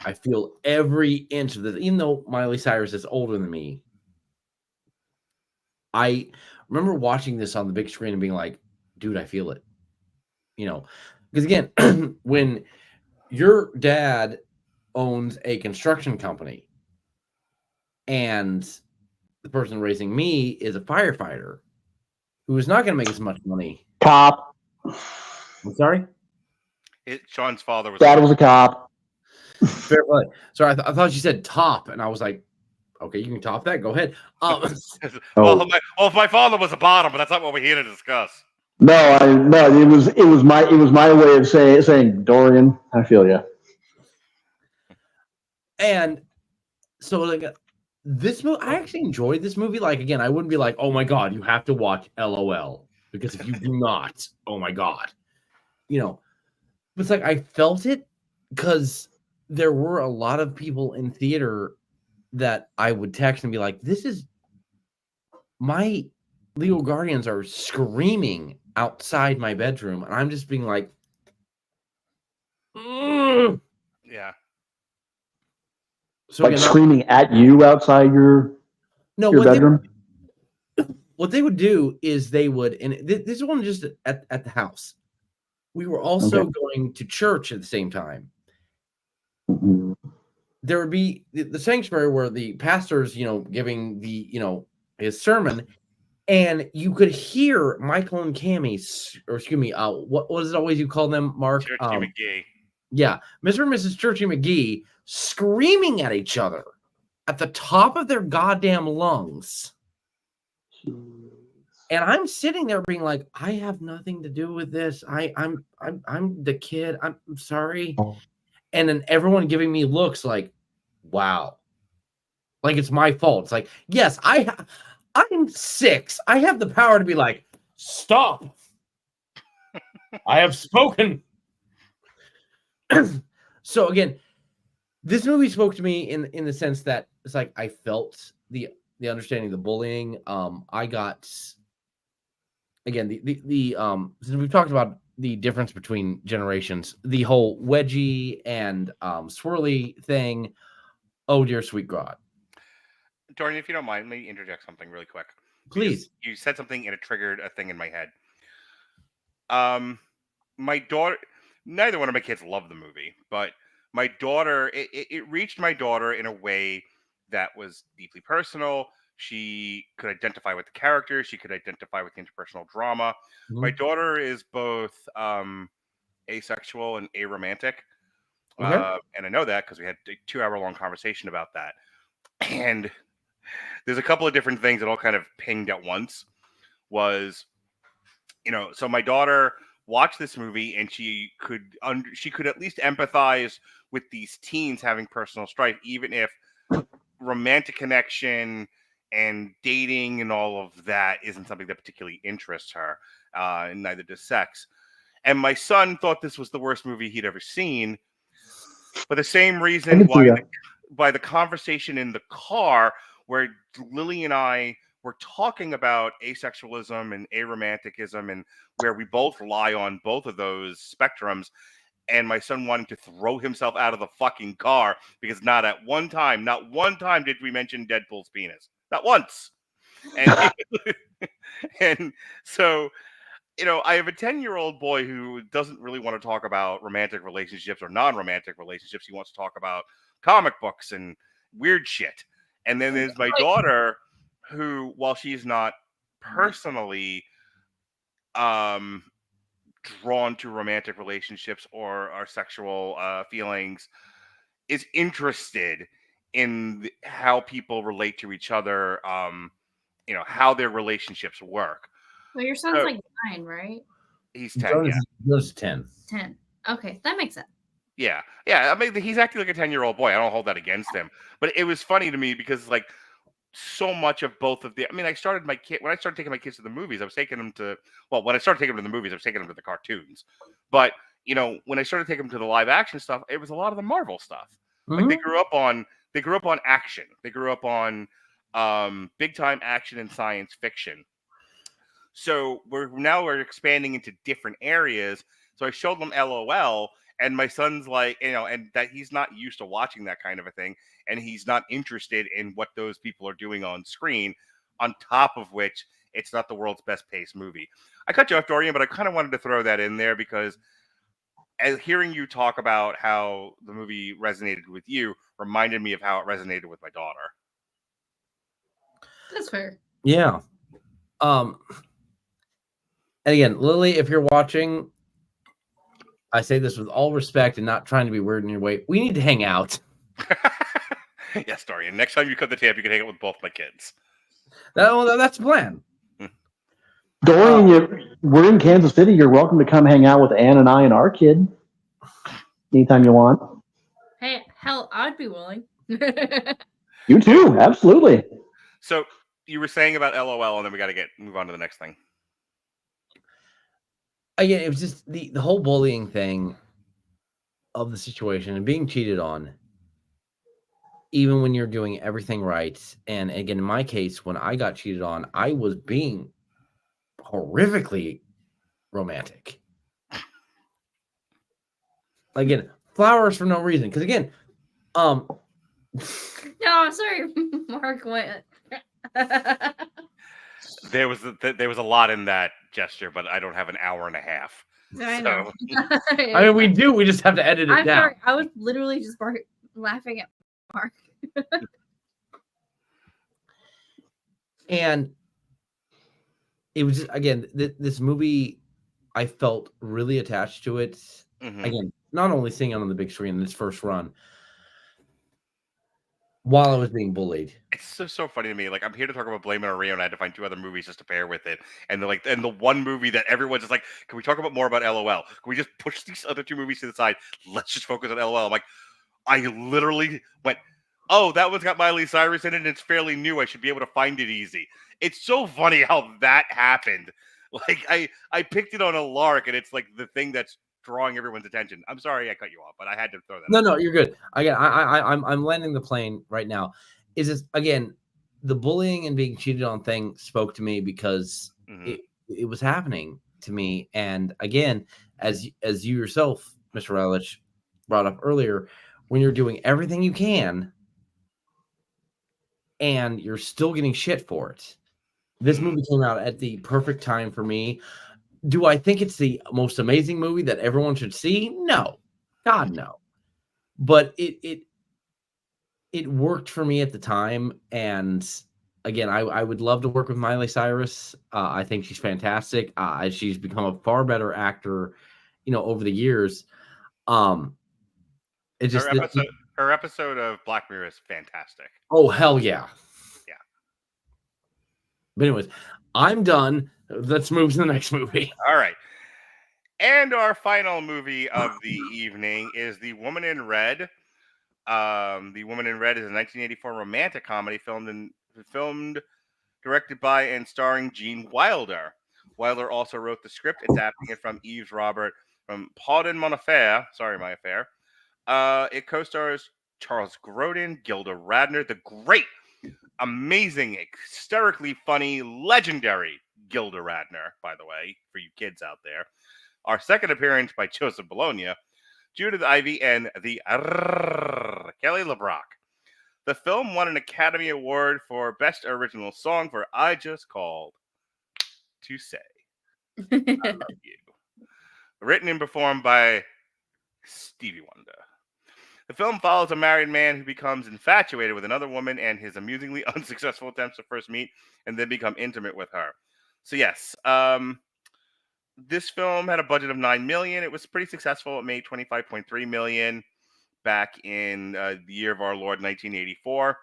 F: I feel every inch of this, even though Miley Cyrus is older than me. I remember watching this on the big screen and being like, dude, I feel it. Because again, when your dad owns a construction company and the person raising me is a firefighter who is not going to make as much money.
G: Cop.
F: I'm sorry?
A: Sean's father was.
G: Dad was a cop.
F: Fair play. Sorry, I thought you said top, and I was like, okay, you can top that. Go ahead.
A: Well, if my father was a bottom, but that's not what we're here to discuss.
G: No, it was my way of saying Dorian. I feel you.
F: And so, like, this movie, I actually enjoyed this movie. Like, again, I wouldn't be like, oh my god, you have to watch LOL, because if you do not, oh my god, but it's like I felt it because there were a lot of people in theater that I would text and be like, this is my legal guardians are screaming outside my bedroom, and I'm just being like, ugh.
A: Yeah.
F: So
G: like
F: again,
G: screaming at you outside your bedroom.
F: What they would do is they would, and this one just at the house. We were also going to church at the same time.
G: Mm-hmm.
F: There would be the sanctuary where the pastor's, giving the, his sermon, and you could hear Michael and Cammy, or excuse me, what was it always you call them, Mark?
A: Churchy McGee.
F: Yeah, Mr. and Mrs. Churchy McGee screaming at each other at the top of their goddamn lungs. And I'm sitting there being like, I have nothing to do with this. I'm the kid. I'm sorry. And then everyone giving me looks like, wow. Like it's my fault. It's like, yes, I'm 6. I have the power to be like, stop. I have spoken. So again, this movie spoke to me in the sense that it's like I felt the understanding of the bullying. I got, again, the since we've talked about the difference between generations, the whole wedgie and swirly thing. Oh dear sweet God.
A: Dorian, if you don't mind, let me interject something really quick.
F: Please.
A: You said something and it triggered a thing in my head. My daughter, neither one of my kids love the movie, but my daughter, it reached my daughter in a way that was deeply personal. She could identify with the characters. She could identify with the interpersonal drama. Mm-hmm. My daughter is both asexual and aromantic. Okay. And I know that because we had a 2-hour-long conversation about that. And there's a couple of different things that all kind of pinged at once. So my daughter watched this movie and she could at least empathize with these teens having personal strife, even if romantic connection and dating and all of that isn't something that particularly interests her, and neither does sex. And my son thought this was the worst movie he'd ever seen, for the same reason by the conversation in the car where Lily and I were talking about asexualism and aromanticism and where we both lie on both of those spectrums. And my son wanted to throw himself out of the fucking car because not one time did we mention Deadpool's penis. Not once. And, and so, I have a 10-year-old boy who doesn't really want to talk about romantic relationships or non-romantic relationships. He wants to talk about comic books and weird shit. And then there's my daughter who, while she's not personally drawn to romantic relationships or sexual feelings, is interested in how people relate to each other, how their relationships work.
E: Well, your son's like 9, right?
A: He's 10, yeah.
F: He's 10.
E: 10. Okay, that makes sense.
A: Yeah. I mean, he's acting like a 10-year-old boy. I don't hold that against him. But it was funny to me because, like, so much of both of the... I mean, when I started taking my kids to the movies, I was taking them to... Well, when I started taking them to the movies, I was taking them to the cartoons. But, when I started taking them to the live action stuff, it was a lot of the Marvel stuff. Mm-hmm. Like, they grew up on action. They grew up on big-time action and science fiction. So we're expanding into different areas. So I showed them LOL, and my son's like, and that he's not used to watching that kind of a thing, and he's not interested in what those people are doing on screen. On top of which, it's not the world's best paced movie. I cut you off, Dorian, but I kind of wanted to throw that in there because as hearing you talk about how the movie resonated with you reminded me of how it resonated with my daughter.
E: That's fair.
F: Yeah. And again, Lily, if you're watching, I say this with all respect and not trying to be weird in your way. We need to hang out.
A: Yes, Dorian. Next time you come to Tampa, you can hang out with both my kids.
F: That's the plan.
G: Dorian, we're in Kansas City. You're welcome to come hang out with Ann and I and our kid anytime you want.
E: Hey, hell, I'd be willing.
G: You too, absolutely.
A: So you were saying about LOL, and then we got to move on to the next thing.
F: Again, it was just the whole bullying thing of the situation and being cheated on, even when you're doing everything right. And again, in my case, when I got cheated on, I was being horrifically romantic. Again, flowers for no reason. Because again,
E: No, I'm sorry, Mark went.
A: There was a lot in that gesture, but I don't have an hour and a half.
E: I know.
F: I mean, we do. We just have to edit it
E: I'm
F: down.
E: sorry. I was literally just laughing at Mark.
F: And it was just, again, this movie, I felt really attached to it.
A: Mm-hmm.
F: Again, not only seeing it on the big screen in this first run, while I was being bullied.
A: It's so funny to me. Like, I'm here to talk about Blame It on Rio, and I had to find 2 other movies just to pair with it. And the one movie that everyone's just like, can we talk about more about LOL? Can we just push these other 2 movies to the side? Let's just focus on LOL. I'm like, I literally went, oh, that one's got Miley Cyrus in it, and it's fairly new. I should be able to find it easy. It's so funny how that happened. Like, I picked it on a lark, and it's like the thing that's drawing everyone's attention. I'm sorry I cut you off, but I had to throw that.
F: No, you're good. Again, I'm landing the plane right now. Is this, again, the bullying and being cheated on thing spoke to me because it was happening to me. And again, as you yourself, Mr. Radulich, brought up earlier, when you're doing everything you can and you're still getting shit for it. This movie came out at the perfect time for me. Do I think it's the most amazing movie that everyone should see? No. God, no. But it worked for me at the time. And again, I would love to work with Miley Cyrus. I think she's fantastic. She's become a far better actor, over the years. It just
A: her episode of Black Mirror is fantastic.
F: Oh, hell yeah.
A: Yeah.
F: But anyways, I'm done. Let's move to the next movie.
A: All right. And our final movie of the evening is The Woman in Red. The Woman in Red is a 1984 romantic comedy filmed, directed by, and starring Gene Wilder. Wilder also wrote the script, adapting it from Yves Robert from Pardon Mon Affair. Sorry, My Affair. It co-stars Charles Grodin, Gilda Radner, the great, amazing, hysterically funny, legendary Gilda Radner, by the way, for you kids out there. Our second appearance by Joseph Bologna, Judith Ivey, and the Kelly LeBrock. The film won an Academy Award for Best Original Song for I Just Called to Say I Love You. Written and performed by Stevie Wonder. The film follows a married man who becomes infatuated with another woman and his amusingly unsuccessful attempts to first meet and then become intimate with her. So yes, this film had a budget of $9 million. It was pretty successful. It made $25.3 million back in the year of our Lord, 1984.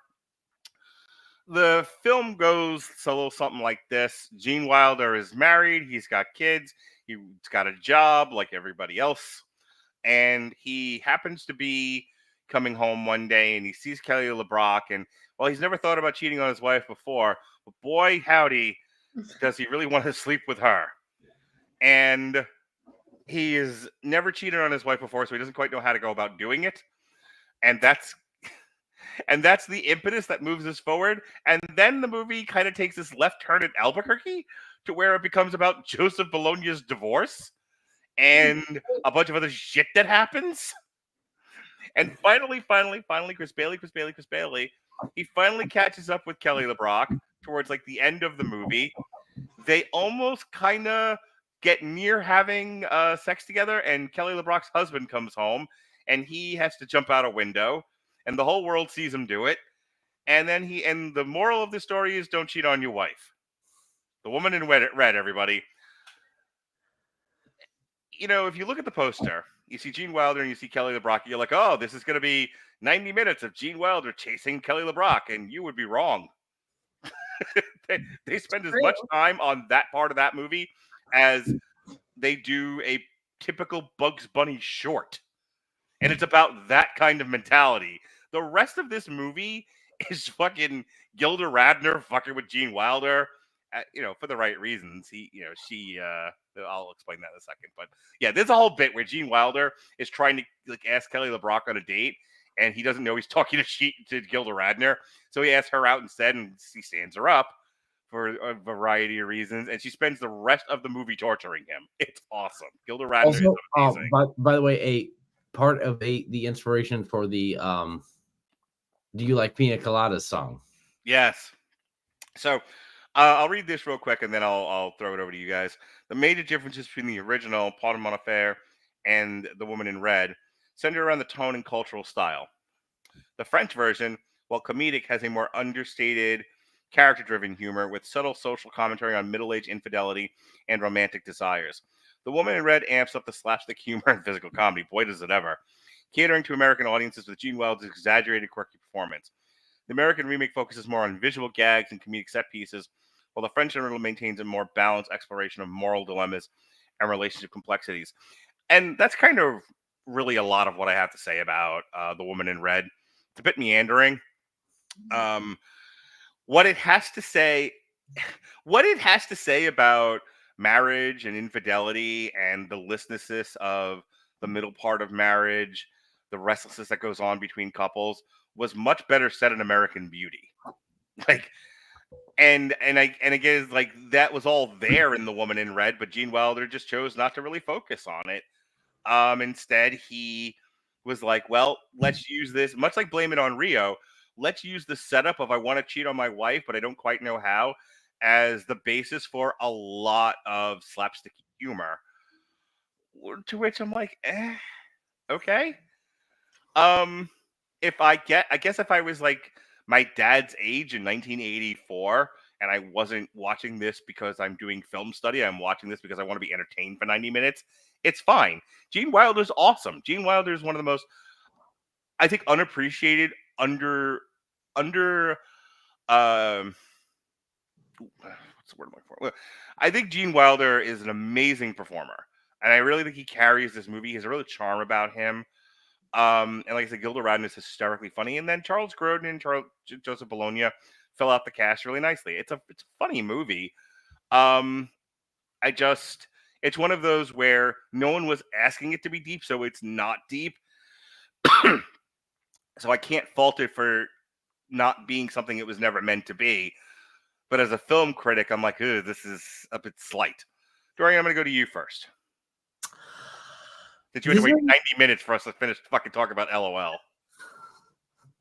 A: The film goes a little something like this. Gene Wilder is married. He's got kids. He's got a job like everybody else. And he happens to be coming home one day and he sees Kelly LeBrock. And, well, he's never thought about cheating on his wife before. But boy, howdy, does he really want to sleep with her. And he has never cheated on his wife before, so he doesn't quite know how to go about doing it. And that's the impetus that moves us forward. And then the movie kind of takes this left turn at Albuquerque to where it becomes about Joseph Bologna's divorce and a bunch of other shit that happens. And finally, Chris Bailey, he finally catches up with Kelly LeBrock towards like the end of the movie. They almost kind of get near having sex together, and Kelly LeBrock's husband comes home, and he has to jump out a window, and the whole world sees him do it. And then the moral of the story is don't cheat on your wife. The Woman in Red, everybody. You know, if you look at the poster, you see Gene Wilder and you see Kelly LeBrock, you're like, oh, this is going to be 90 minutes of Gene Wilder chasing Kelly LeBrock, and you would be wrong. they spend as much time on that part of that movie as they do a typical Bugs Bunny short. And it's about that kind of mentality. The rest of this movie is fucking Gilda Radner fucking with Gene Wilder, for the right reasons. I'll explain that in a second. But yeah, there's a whole bit where Gene Wilder is trying to ask Kelly LeBrock on a date, and he doesn't know he's talking to Gilda Radner. So he asks her out instead, and he stands her up for a variety of reasons, and she spends the rest of the movie torturing him. It's awesome. Gilda Radner is amazing.
F: By the way, a part of the inspiration for the Do You Like Pina Coladas song?
A: Yes. So I'll read this real quick, and then I'll throw it over to you guys. The major differences between the original Part of Mon Affaire and The Woman in Red center around the tone and cultural style. The French version, while comedic, has a more understated, character-driven humor with subtle social commentary on middle-aged infidelity and romantic desires. The Woman in Red amps up the slapstick humor and physical comedy. Boy, does it ever. Catering to American audiences with Gene Wilder's exaggerated, quirky performance. The American remake focuses more on visual gags and comedic set pieces, while the French original maintains a more balanced exploration of moral dilemmas and relationship complexities. And that's kind of really a lot of what I have to say about The Woman in Red. It's a bit meandering. What it has to say about marriage and infidelity and the listlessness of the middle part of marriage, the restlessness that goes on between couples, was much better said in American Beauty. And again, that was all there in The Woman in Red, but Gene Wilder just chose not to really focus on it. Instead, he was like, well, let's use this, much like Blame It on Rio, let's use the setup of I want to cheat on my wife, but I don't quite know how, as the basis for a lot of slapstick humor. To which I'm like, okay. I guess if I was like my dad's age in 1984 and I wasn't watching this because I'm doing film study, I'm watching this because I want to be entertained for 90 minutes, it's fine. Gene Wilder's awesome. Gene Wilder is one of the most, I think, unappreciated, what's the word I'm looking for? I think Gene Wilder is an amazing performer, and I really think he carries this movie. He has a real charm about him. And like I said, Gilda Radner is hysterically funny, and then Charles Grodin and Joseph Bologna fill out the cast really nicely. It's a funny movie. It's one of those where no one was asking it to be deep, so it's not deep. So I can't fault it for not being something it was never meant to be. But as a film critic, I'm like, this is a bit slight. Dorian, I'm going to go to you first. Did you have to wait 90 minutes for us to finish fucking talking about LOL?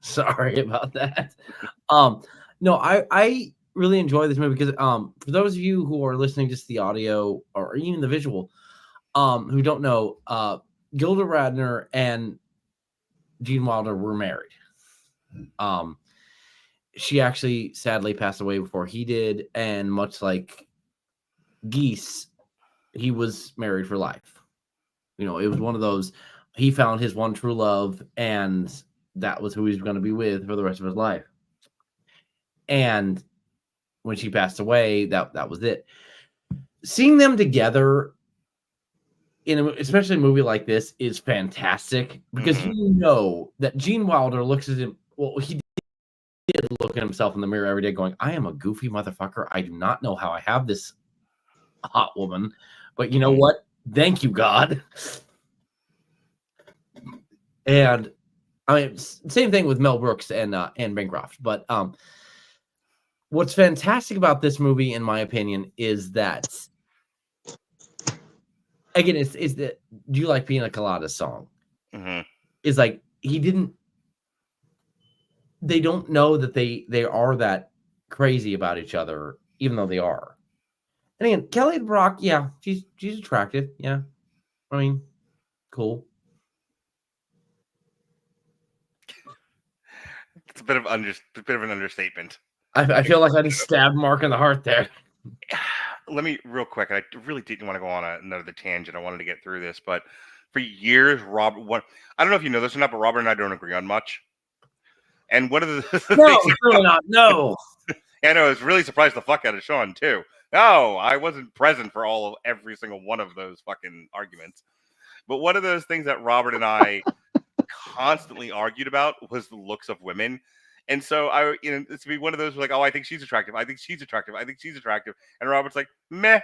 F: Sorry about that. No, I really enjoy this movie because for those of you who are listening just to the audio or even the visual, who don't know, Gilda Radner and Gene Wilder were married. She actually sadly passed away before he did, and much like Geese, he was married for life. You know, it was one of those, he found his one true love, and that was who he's going to be with for the rest of his life. And when she passed away, that was it. Seeing them together, especially a movie like this, is fantastic because you know that Gene Wilder looks at him. Well, he did look at himself in the mirror every day, going, "I am a goofy motherfucker. I do not know how I have this hot woman, but you know what? Thank you, God." And I mean, same thing with Mel Brooks and Bancroft. But what's fantastic about this movie, in my opinion, is that, again, it's the "Do You Like Pina Coladas" song. Is like they don't know that they are that crazy about each other, even though they are. And again, Kelly LeBrock, yeah, she's attractive, yeah. I mean, cool.
A: It's a bit of an understatement.
F: I feel like I just stabbed Mark in the heart there.
A: Let me real quick. I really didn't want to go on another tangent. I wanted to get through this, but for years, I don't know if you know this or not, but Robert and I don't agree on much. And one of the
F: No, really not. No.
A: And I was really surprised the fuck out of Sean too. No, I wasn't present for every single one of those fucking arguments. But one of those things that Robert and I constantly argued about was the looks of women. And so it's be one of those like, oh, I think she's attractive. I think she's attractive. I think she's attractive. And Robert's like, meh.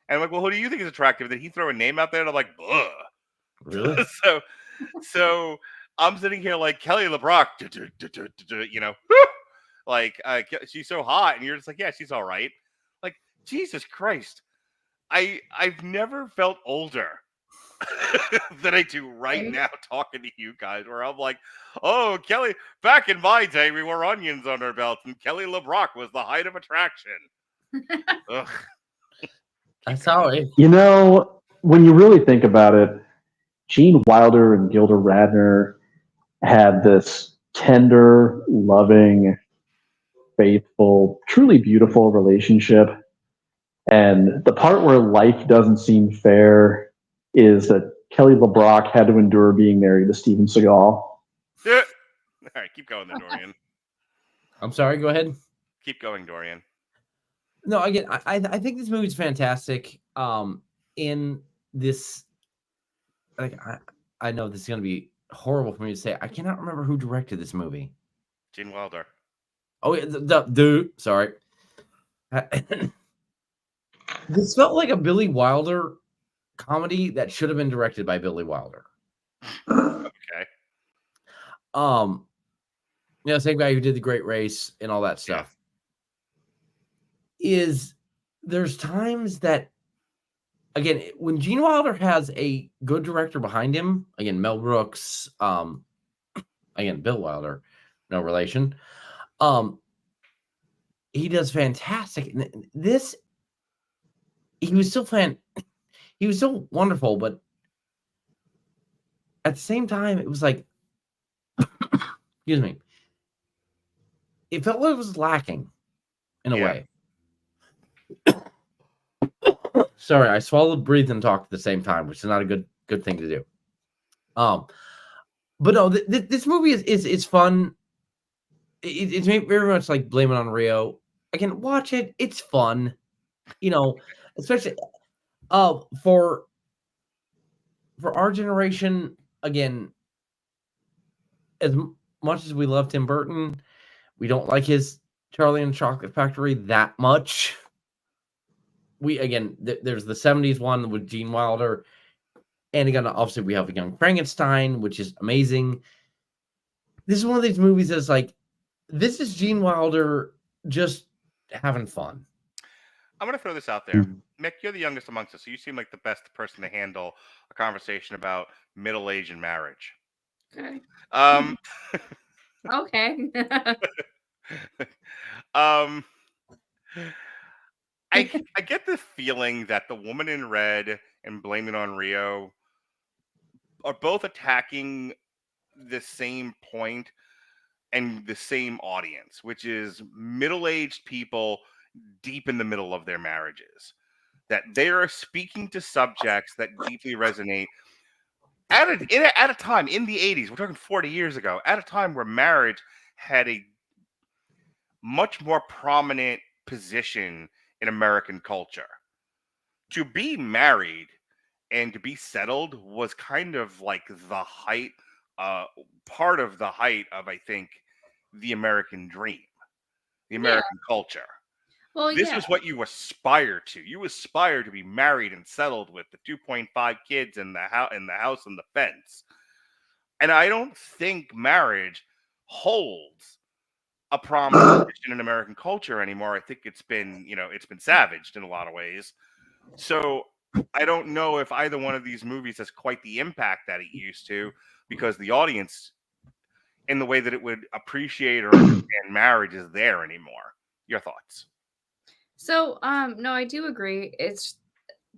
A: And I'm like, well, who do you think is attractive? Then he throw a name out there, and I'm like, ugh.
F: Really?
A: so I'm sitting here like Kelly LeBrock, like she's so hot, and you're just like, yeah, she's all right. Like, Jesus Christ, I've never felt older than I do right now talking to you guys, where I'm like, oh, Kelly, back in my day, we wore onions on our belts, and Kelly LeBrock was the height of attraction. Ugh.
F: I'm sorry.
G: You know, when you really think about it, Gene Wilder and Gilda Radner had this tender, loving, faithful, truly beautiful relationship. And the part where life doesn't seem fair is that Kelly LeBrock had to endure being married to Steven Seagal.
A: All right, keep going there, Dorian.
F: I'm sorry, go ahead.
A: Keep going, Dorian.
F: No, again, I think this movie's fantastic. In this, like, I know this is going to be horrible for me to say. I cannot remember who directed this movie.
A: Gene Wilder.
F: Oh, yeah, sorry. This felt like a Billy Wilder comedy that should have been directed by Billy Wilder.
A: Okay.
F: Same guy who did The Great Race and all that stuff. Yeah. There's times that, again, when Gene Wilder has a good director behind him, again, Mel Brooks, again, Bill Wilder, no relation. He does fantastic. This, he was still wonderful, but at the same time, it was like, excuse me, it felt like it was lacking in a way. Sorry, I swallowed, breathed, and talked at the same time, which is not a good thing to do. But no, this movie is fun. It's very much like Blame It on Rio. Again, watch it. It's fun, especially for our generation. Again, as much as we love Tim Burton, we don't like his Charlie and the Chocolate Factory that much. There's the 70s one with Gene Wilder. And again, obviously, we have a Young Frankenstein, which is amazing. This is one of these movies that's like, this is Gene Wilder just having fun.
A: I'm going to throw this out there. Mick, you're the youngest amongst us, so you seem like the best person to handle a conversation about middle age and marriage.
E: Okay.
A: Okay. I get the feeling that The Woman in Red and Blame It on Rio are both attacking the same point and the same audience, which is middle-aged people deep in the middle of their marriages. That they are speaking to subjects that deeply resonate at a time in the 80s, we're talking 40 years ago, at a time where marriage had a much more prominent position in American culture. To be married and to be settled was kind of like the height, part of the height of, I think, the American dream, the American culture.
E: Well,
A: this is what you aspire to. You aspire to be married and settled with the 2.5 kids in the house and the fence. And I don't think marriage holds a prominent position in American culture anymore. I think it's been savaged in a lot of ways. So I don't know if either one of these movies has quite the impact that it used to, because the audience, in the way that it would appreciate or understand marriage, is there anymore. Your thoughts?
E: So, no, I do agree. It's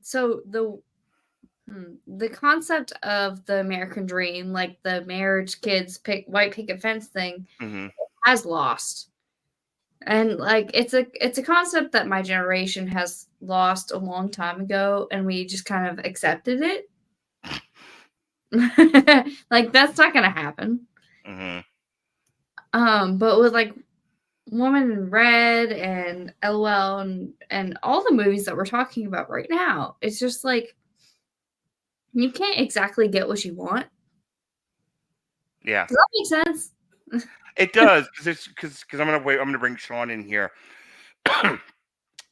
E: so the concept of the American dream, like the marriage, kids, white picket fence thing, has lost. And like it's a concept that my generation has lost a long time ago, and we just kind of accepted it. Like that's not gonna happen. But with like Woman in Red and LOL and all the movies that we're talking about right now, it's just like you can't exactly get what you want.
A: Yeah.
E: Does that make sense?
A: It does, because I'm gonna bring Sean in here.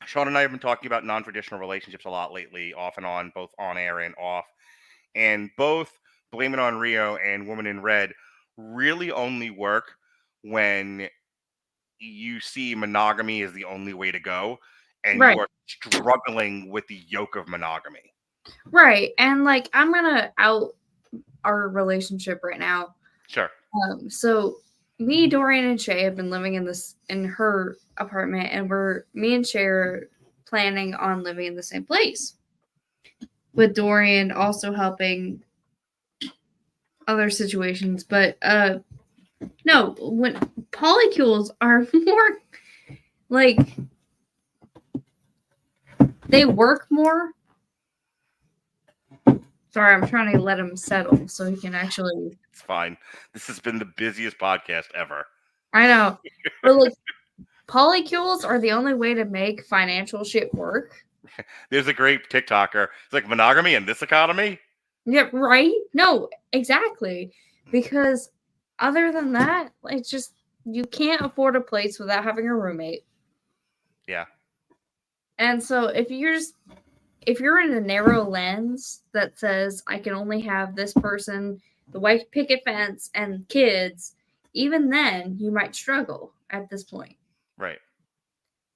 A: Sean and I have been talking about non-traditional relationships a lot lately, off and on, both on air and off. And both Blame It on Rio and Woman in Red really only work when you see monogamy as the only way to go, and
E: Right.
A: you are struggling with the yoke of monogamy.
E: Right. And like I'm gonna out our relationship right now.
A: Sure.
E: So me, Dorian, and Shay have been living in her apartment, and me and Shay are planning on living in the same place. With Dorian also helping other situations, but no, when polycules are more like they work more. Sorry, I'm trying to let him settle so he can actually.
A: It's fine. This has been the busiest podcast ever.
E: I know. But like, polycules are the only way to make financial shit work.
A: There's a great TikToker. It's like monogamy in this economy.
E: Yeah, right? No, exactly. Because other than that, it's just you can't afford a place without having a roommate.
A: Yeah.
E: And so if you're in a narrow lens that says I can only have this person, the white picket fence, and kids, even then you might struggle at this point.
A: Right.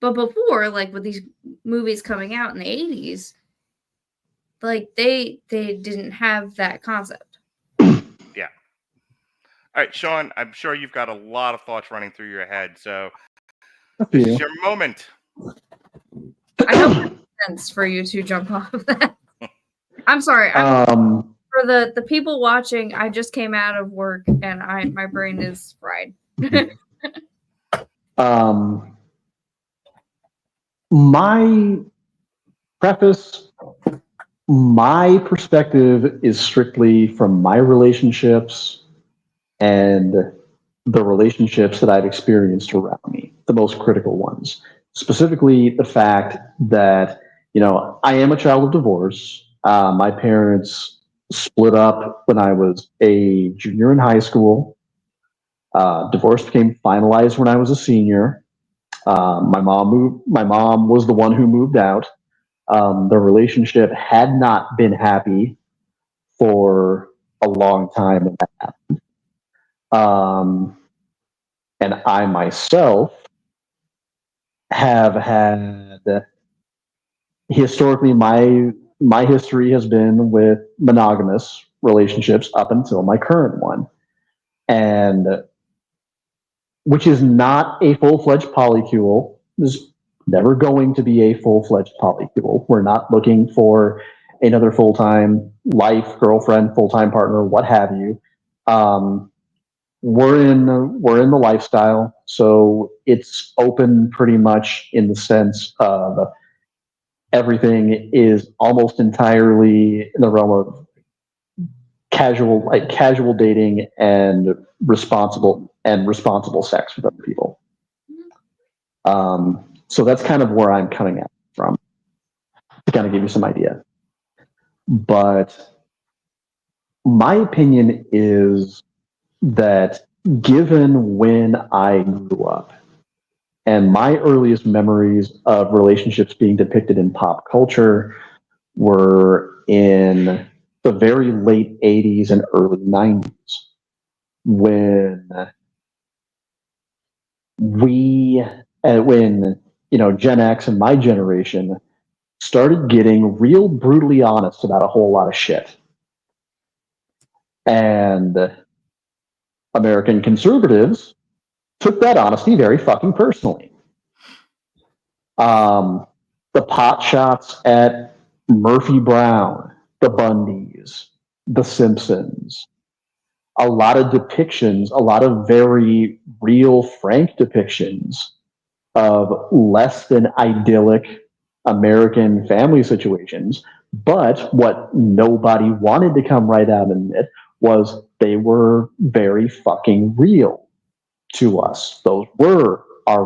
E: But before, like with these movies coming out in the 80s, like they didn't have that concept.
A: Yeah. All right, Sean, I'm sure you've got a lot of thoughts running through your head, so this is your moment.
E: I hope it makes sense for you to jump off of that. I'm sorry. For the people watching, I just came out of work and my brain is fried.
G: My preface, my perspective is strictly from my relationships and the relationships that I've experienced around me, the most critical ones. Specifically, the fact that, I am a child of divorce. My parents split up when I was a junior in high school. Divorce became finalized when I was a senior. My mom was the one who moved out. The relationship had not been happy for a long time when that happened. And I myself have had, historically, my history has been with monogamous relationships up until my current one. And which is not a full-fledged polycule. Is never going to be a full-fledged polycule. We're not looking for another full-time life, girlfriend, full-time partner, what have you. We're in the lifestyle, so it's open pretty much in the sense of everything is almost entirely in the realm of casual dating and responsible sex with other people. So that's kind of where I'm coming at from, to kind of give you some idea. But my opinion is that given when I grew up and my earliest memories of relationships being depicted in pop culture were in the very late 80s and early 90s, when Gen X and my generation started getting real brutally honest about a whole lot of shit. And American conservatives took that honesty very fucking personally. The pot shots at Murphy Brown, the Bundys, the Simpsons, a lot of depictions, a lot of very real, frank depictions of less than idyllic American family situations. But what nobody wanted to come right out and admit was they were very fucking real to us. Those were our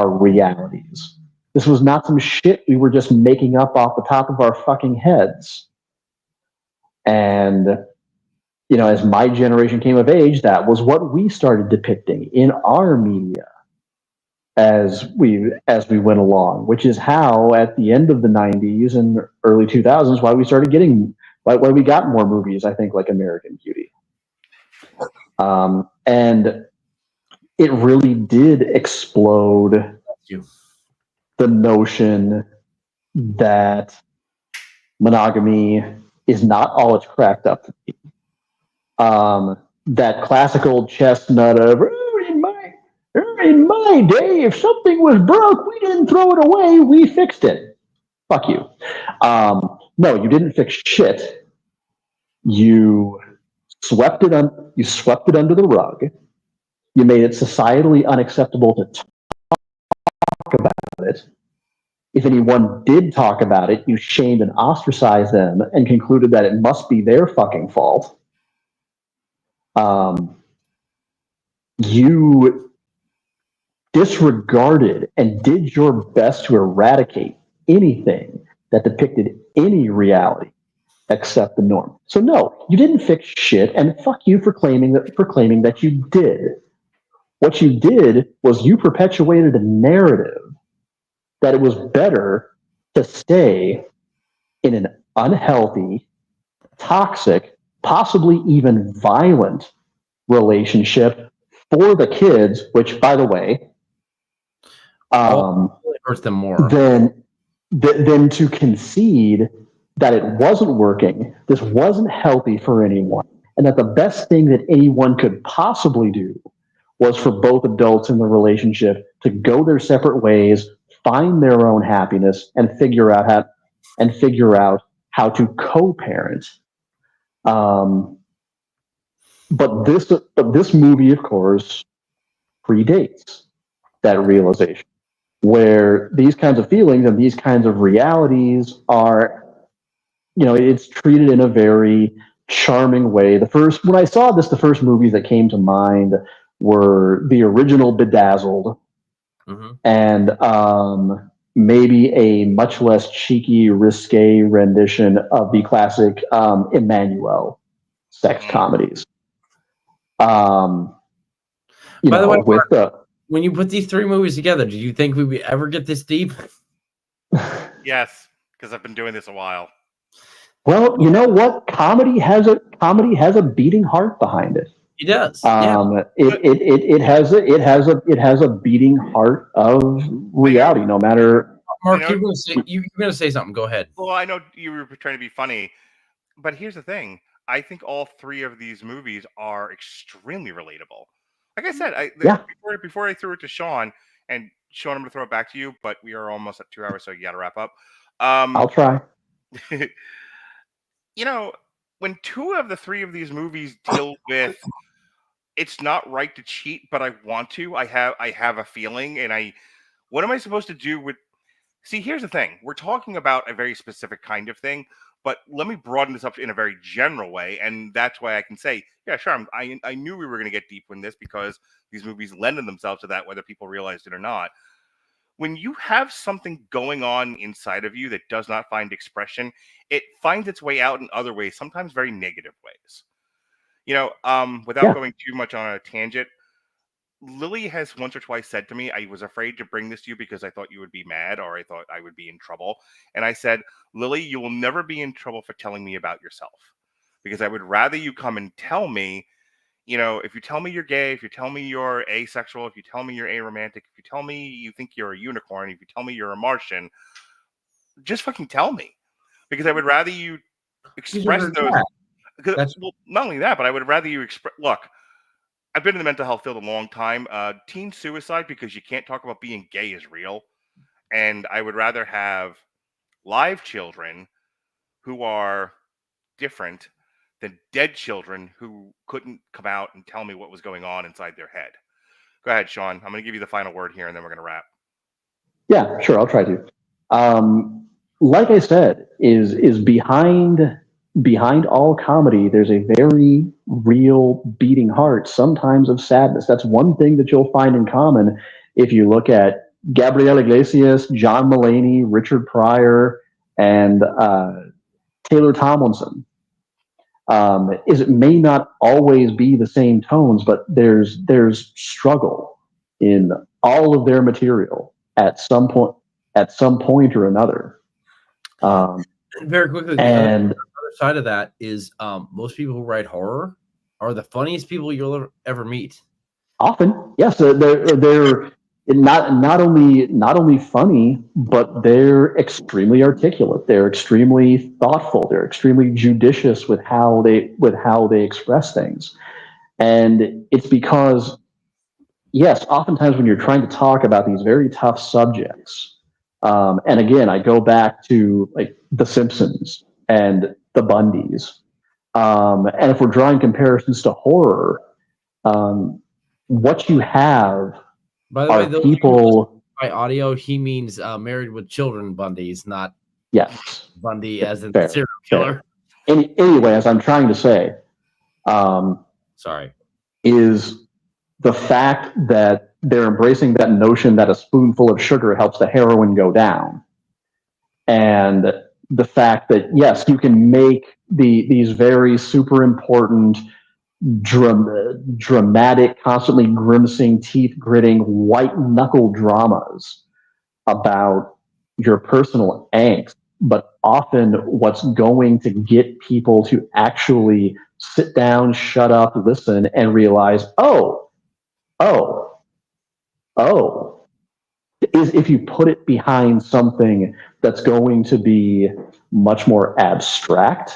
G: realities. This was not some shit we were just making up off the top of our fucking heads. And as my generation came of age, that was what we started depicting in our media as we went along, which is how at the end of the 90s and early 2000s, why we started getting, why we got more movies, I think, like American Beauty. And it really did explode the notion that monogamy is not all it's cracked up to be. That classical chestnut of, in my day, if something was broke, we didn't throw it away, we fixed it. Fuck you. No, you didn't fix shit. You swept it under the rug. You made it societally unacceptable to talk about it. If anyone did talk about it, you shamed and ostracized them and concluded that it must be their fucking fault. You disregarded and did your best to eradicate anything that depicted any reality except the norm. So no, you didn't fix shit, and fuck you for claiming that you did. What you did was you perpetuated a narrative that it was better to stay in an unhealthy, toxic, possibly even violent relationship for the kids, which, by the way,
F: it hurts them more
G: than to concede that it wasn't working, this wasn't healthy for anyone, and that the best thing that anyone could possibly do was for both adults in the relationship to go their separate ways, find their own happiness, and figure out how to co-parent. But this movie, of course, predates that realization, where these kinds of feelings and these kinds of realities are, it's treated in a very charming way. When I saw this, the first movies that came to mind were the original Bedazzled, and maybe a much less cheeky, risque rendition of the classic Emmanuel sex comedies.
F: By the way, Mark, when you put these three movies together, did you think we would ever get this deep?
A: Yes, because I've been doing this a while.
G: Well, you know what? Comedy has a beating heart behind it.
F: It does.
G: It has a beating heart of reality, no matter.
F: Mark, you're going to say something. Go ahead.
A: Well, I know you were trying to be funny, but here's the thing. I think all three of these movies are extremely relatable. Like I said, before I threw it to Sean, and Sean, I'm going to throw it back to you, but we are almost at 2 hours, so you got to wrap up.
G: I'll try.
A: When two of the three of these movies deal with, it's not right to cheat, but I want to. I have a feeling, and what am I supposed to do with? See, here's the thing. We're talking about a very specific kind of thing, but let me broaden this up in a very general way, and that's why I can say, yeah, sure. I knew we were going to get deep in this because these movies lend themselves to that, whether people realized it or not. When you have something going on inside of you that does not find expression, it finds its way out in other ways, sometimes very negative ways. Without going too much on a tangent, Lily has once or twice said to me, I was afraid to bring this to you because I thought you would be mad or I thought I would be in trouble. And I said, Lily, you will never be in trouble for telling me about yourself, because I would rather you come and tell me, if you tell me you're gay, if you tell me you're asexual, if you tell me you're aromantic, if you tell me you think you're a unicorn, if you tell me you're a Martian, just fucking tell me, because I would rather you express those. Well, not only that, but I would rather you express. Look, I've been in the mental health field a long time. Teen suicide, because you can't talk about being gay, is real. And I would rather have live children who are different than dead children who couldn't come out and tell me what was going on inside their head. Go ahead, Sean. I'm going to give you the final word here, and then we're going to wrap.
G: Yeah, sure. I'll try to. Like I said, is behind all comedy, there's a very real beating heart, sometimes of sadness. That's one thing that you'll find in common if you look at Gabriel Iglesias, John Mulaney, Richard Pryor, and Taylor Tomlinson. Is it may not always be the same tones, but there's struggle in all of their material at some point or another.
F: Very quickly,
G: and
F: the other side of that is most people who write horror are the funniest people you'll ever meet.
G: Often, yes, they're not only funny, but they're extremely articulate. They're extremely thoughtful. They're extremely judicious with how they express things. And it's because, yes, oftentimes when you're trying to talk about these very tough subjects, and again, I go back to like The Simpsons and the Bundys, and if we're drawing comparisons to horror, what you have.
F: By the
G: are
F: way,
G: people
F: by audio, he means Married with Children Bundys, not
G: yes
F: Bundy as in
G: fair,
F: serial killer.
G: Anyway, as I'm trying to say,
F: sorry,
G: is the fact that they're embracing that notion that a spoonful of sugar helps the heroin go down, and the fact that yes, you can make these very super important, dramatic, constantly grimacing, teeth gritting, white knuckle dramas about your personal angst, but often what's going to get people to actually sit down, shut up, listen, and realize, oh, is if you put it behind something that's going to be much more abstract,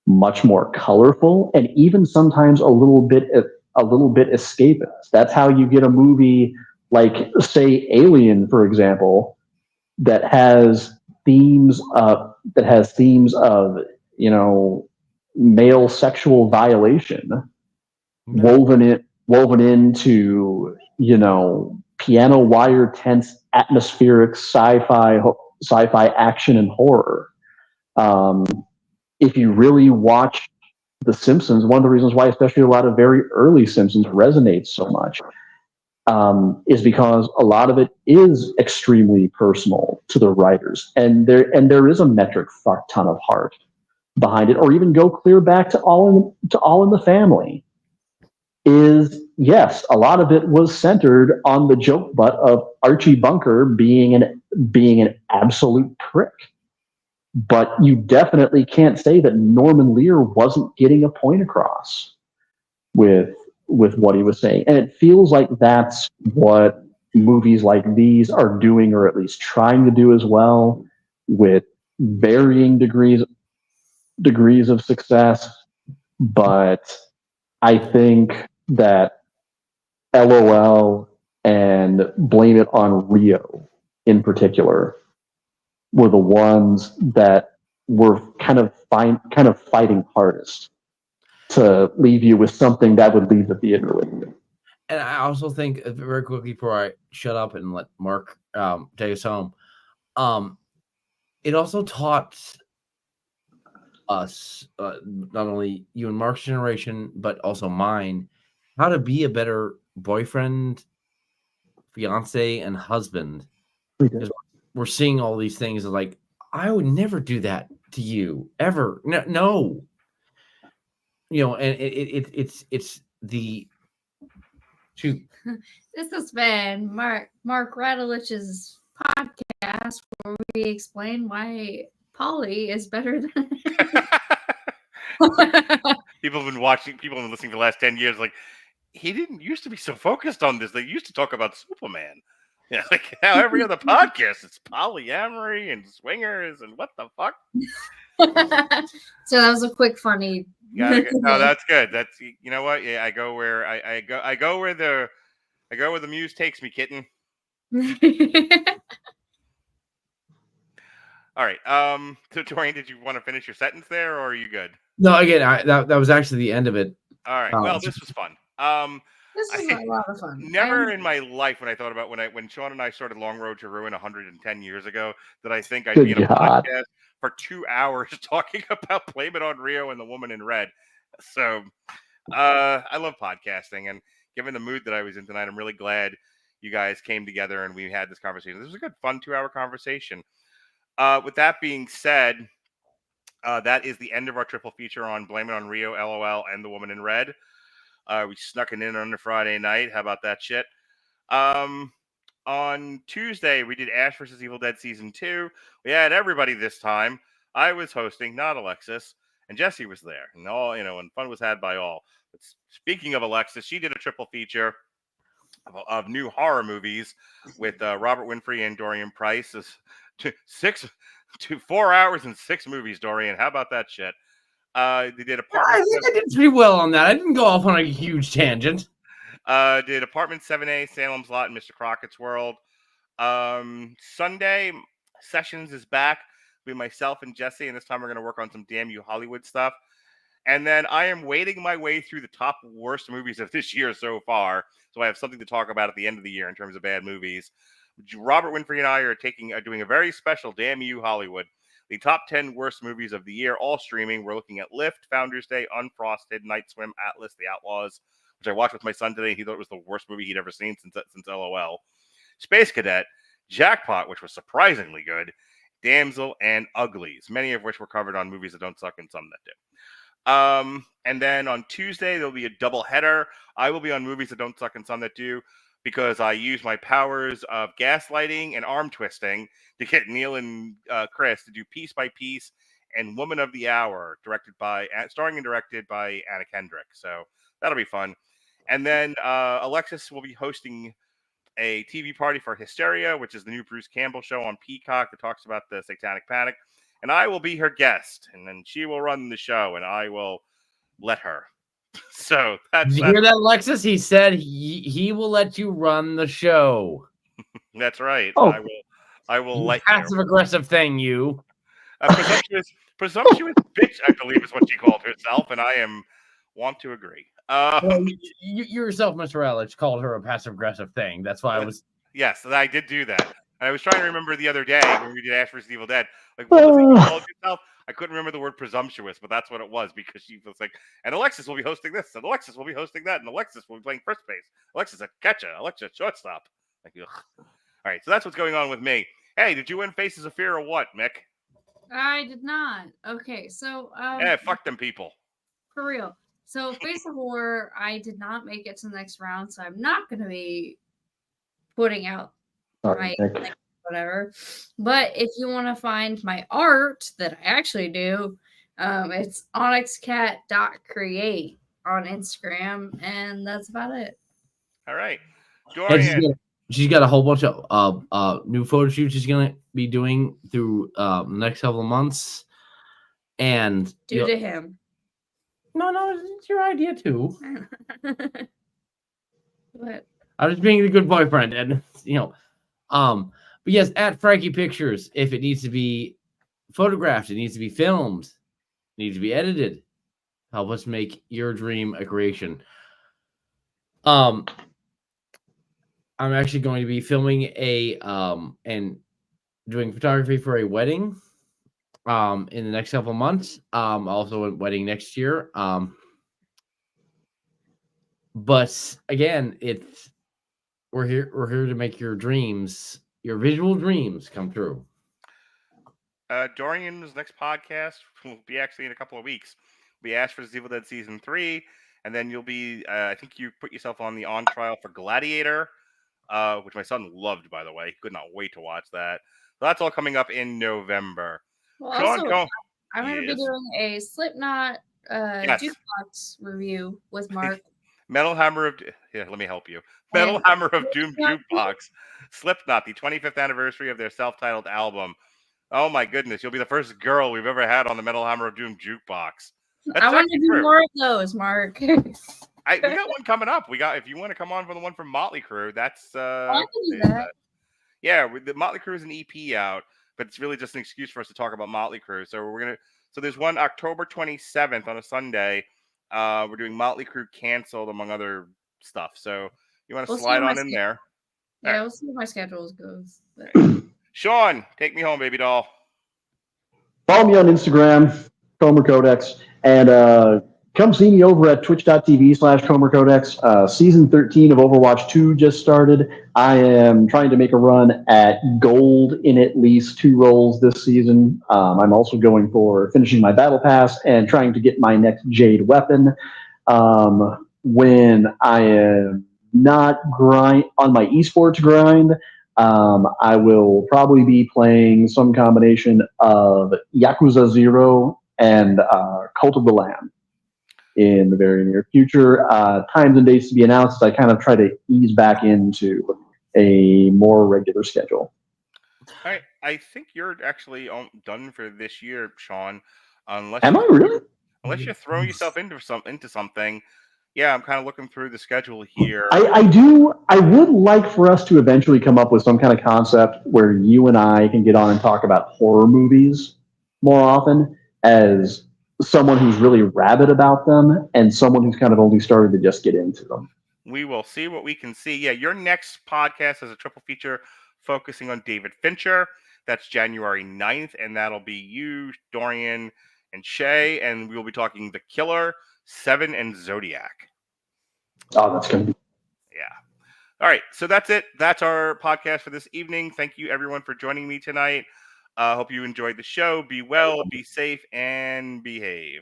G: much more colorful, and even sometimes a little bit escapist. That's how you get a movie like, say, Alien, for example, that has themes of male sexual violation woven into piano wire tense atmospheric sci-fi action and horror. If you really watch The Simpsons, one of the reasons why especially a lot of very early Simpsons resonates so much is because a lot of it is extremely personal to the writers, and there is a metric fuck ton of heart behind it. Or even go clear back to All in the Family. Is yes, a lot of it was centered on the joke butt of Archie Bunker being an absolute prick. But you definitely can't say that Norman Lear wasn't getting a point across with what he was saying. And it feels like that's what movies like these are doing, or at least trying to do as well, with varying degrees of success. But I think that LOL and Blame It on Rio in particular were the ones that were kind of fighting hardest to leave you with something that would leave the theater with you.
F: And I also think, very quickly before I shut up and let Mark take us home, it also taught us, not only you and Mark's generation, but also mine, how to be a better boyfriend, fiance, and husband. We're seeing all these things like, I would never do that to you ever. No. And it's the shoot.
E: This has been Mark Radulich's podcast where we explain why Polly is better than
A: People have been listening for the last 10 years. Like, he didn't used to be so focused on this. They used to talk about Superman. Yeah, like now every other podcast it's polyamory and swingers and what the fuck.
E: So that was a quick funny.
A: No, that's good. That's, you know what? Yeah, I go where the muse takes me, kitten. All right. So Dorian, did you want to finish your sentence there, or are you good?
F: No, again, that was actually the end of it.
A: All right. Well, this was fun.
E: This was a lot of fun.
A: Never in my life when I thought about when Sean and I started Long Road to Ruin 110 years ago did I think I'd be in a podcast for 2 hours talking about Blame It on Rio and The Woman in Red. So I love podcasting, and given the mood that I was in tonight, I'm really glad you guys came together and we had this conversation. This was a good, fun 2-hour conversation. With that being said, that is the end of our triple feature on Blame It on Rio, LOL, and The Woman in Red. We snuck it in on a Friday night. How about that shit? On Tuesday, we did Ash vs. Evil Dead Season 2. We had everybody this time. I was hosting, not Alexis, and Jesse was there. And all, and fun was had by all. But speaking of Alexis, she did a triple feature of new horror movies with Robert Winfrey and Dorian Price. 4 hours and 6 movies, Dorian. How about that shit? They did
F: I think I did pretty well on that. I didn't go off on a huge tangent.
A: Did Apartment 7A, Salem's Lot, and Mr. Crockett's World. Sunday, Sessions is back with myself and Jesse, and this time we're going to work on some Damn You Hollywood stuff. And then I am wading my way through the top worst movies of this year so far, so I have something to talk about at the end of the year in terms of bad movies. Robert Winfrey and I are doing a very special Damn You Hollywood. The top 10 worst movies of the year, all streaming. We're looking at Lift, Founders Day, Unfrosted, Night Swim, Atlas, The Outlaws, which I watched with my son today. He thought it was the worst movie he'd ever seen since LOL. Space Cadet, Jackpot, which was surprisingly good, Damsel, and Uglies, many of which were covered on Movies That Don't Suck and Some That Do. And then on Tuesday, there'll be a double header. I will be on Movies That Don't Suck and Some That Do because I use my powers of gaslighting and arm twisting to get Neil and Chris to do Piece by Piece and Woman of the Hour, starring and directed by Anna Kendrick. So that'll be fun. And then Alexis will be hosting a TV party for Hysteria, which is the new Bruce Campbell show on Peacock that talks about the Satanic Panic. And I will be her guest, and then she will run the show, and I will let her. So that's...
F: Did you hear that, Alexis? He said he will let you run the show.
A: That's right.
G: Oh.
A: I will let you.
F: Passive-aggressive thing, you.
A: Presumptuous bitch, I believe is what she called herself, and I want to agree.
F: Well, you yourself, Mr. Ehrlich, called her a passive-aggressive thing. That's why I was...
A: Yes, I did do that. And I was trying to remember the other day when we did Ash vs. Evil Dead. Like, what was it you called yourself? I couldn't remember the word presumptuous, but that's what it was because she was like, and Alexis will be hosting this, and Alexis will be hosting that, and Alexis will be playing first base. Alexis at catcher, Alexis shortstop. Like, ugh. All right, so that's what's going on with me. Hey, did you win Faces of Fear or what, Mick?
E: I did not. Okay, so
A: fuck them people.
E: For real. So Face of War, I did not make it to the next round, so I'm not going to be putting out my whatever. But if you want to find my art that I actually do, it's onyxcat.create on Instagram, and that's about it.
A: All right. Dorian.
F: She's got a whole bunch of new photo shoots she's going to be doing through the next couple of months. And
E: due to him.
F: No, it's your idea too.
E: What?
F: I was being a good boyfriend, and but yes, at Frankie Pictures, if it needs to be photographed, it needs to be filmed, it needs to be edited. Help us make your dream a creation. I'm actually going to be filming and doing photography for a wedding in the next couple of months. Also a wedding next year. But again, we're here to make your dreams, your visual dreams come true.
A: Dorian's next podcast will be actually in a couple of weeks. We Ash vs. Evil Dead Season 3, and then you'll be, I think you put yourself on trial for Gladiator, which my son loved, by the way. He could not wait to watch that. So that's all coming up in November.
E: Well, also, I'm going to be doing a Slipknot jukebox review with Mark.
A: Metal Hammer of... Here, let me help you. Metal Hammer of Doom Jukebox. Slipknot, the 25th anniversary of their self-titled album. Oh my goodness, you'll be the first girl we've ever had on the Metal Hammer of Doom Jukebox.
E: I want to do more of those, Mark.
A: We got one coming up. If you want to come on for the one from Motley Crue, that's...
E: I can do that.
A: Yeah, the Motley Crue is an EP out, but it's really just an excuse for us to talk about Motley Crue. So there's one October 27th on a Sunday. We're doing Motley Crue Canceled, among other stuff. So you want to slide on in there.
E: Yeah, we'll see how my schedule goes. But...
A: Sean, take me home, baby doll.
G: Follow me on Instagram, Comer Codex, and come see me over at twitch.tv/Comer Codex. Season 13 of Overwatch 2 just started. I am trying to make a run at gold in at least 2 roles this season. I'm also going for finishing my battle pass and trying to get my next Jade weapon. When I am not on my esports grind, I will probably be playing some combination of Yakuza 0 and Cult of the Lamb in the very near future. Times and dates to be announced. I kind of try to ease back into a more regular schedule.
A: All right. I think you're actually done for this year, Sean. Unless
G: Am I really?
A: Unless you're throwing yourself into something. Yeah, I'm kind of looking through the schedule here.
G: I do. I would like for us to eventually come up with some kind of concept where you and I can get on and talk about horror movies more often, as someone who's really rabid about them and someone who's kind of only started to just get into them.
A: We will see what we can see. Yeah, your next podcast is a triple feature focusing on David Fincher. That's January 9th, and that'll be you, Dorian, and Shay, and we will be talking The Killer, Seven, and Zodiac.
G: Oh, that's going to be...
A: Yeah. All right, so that's it. That's our podcast for this evening. Thank you, everyone, for joining me tonight. Hope you enjoyed the show. Be well, be safe, and behave.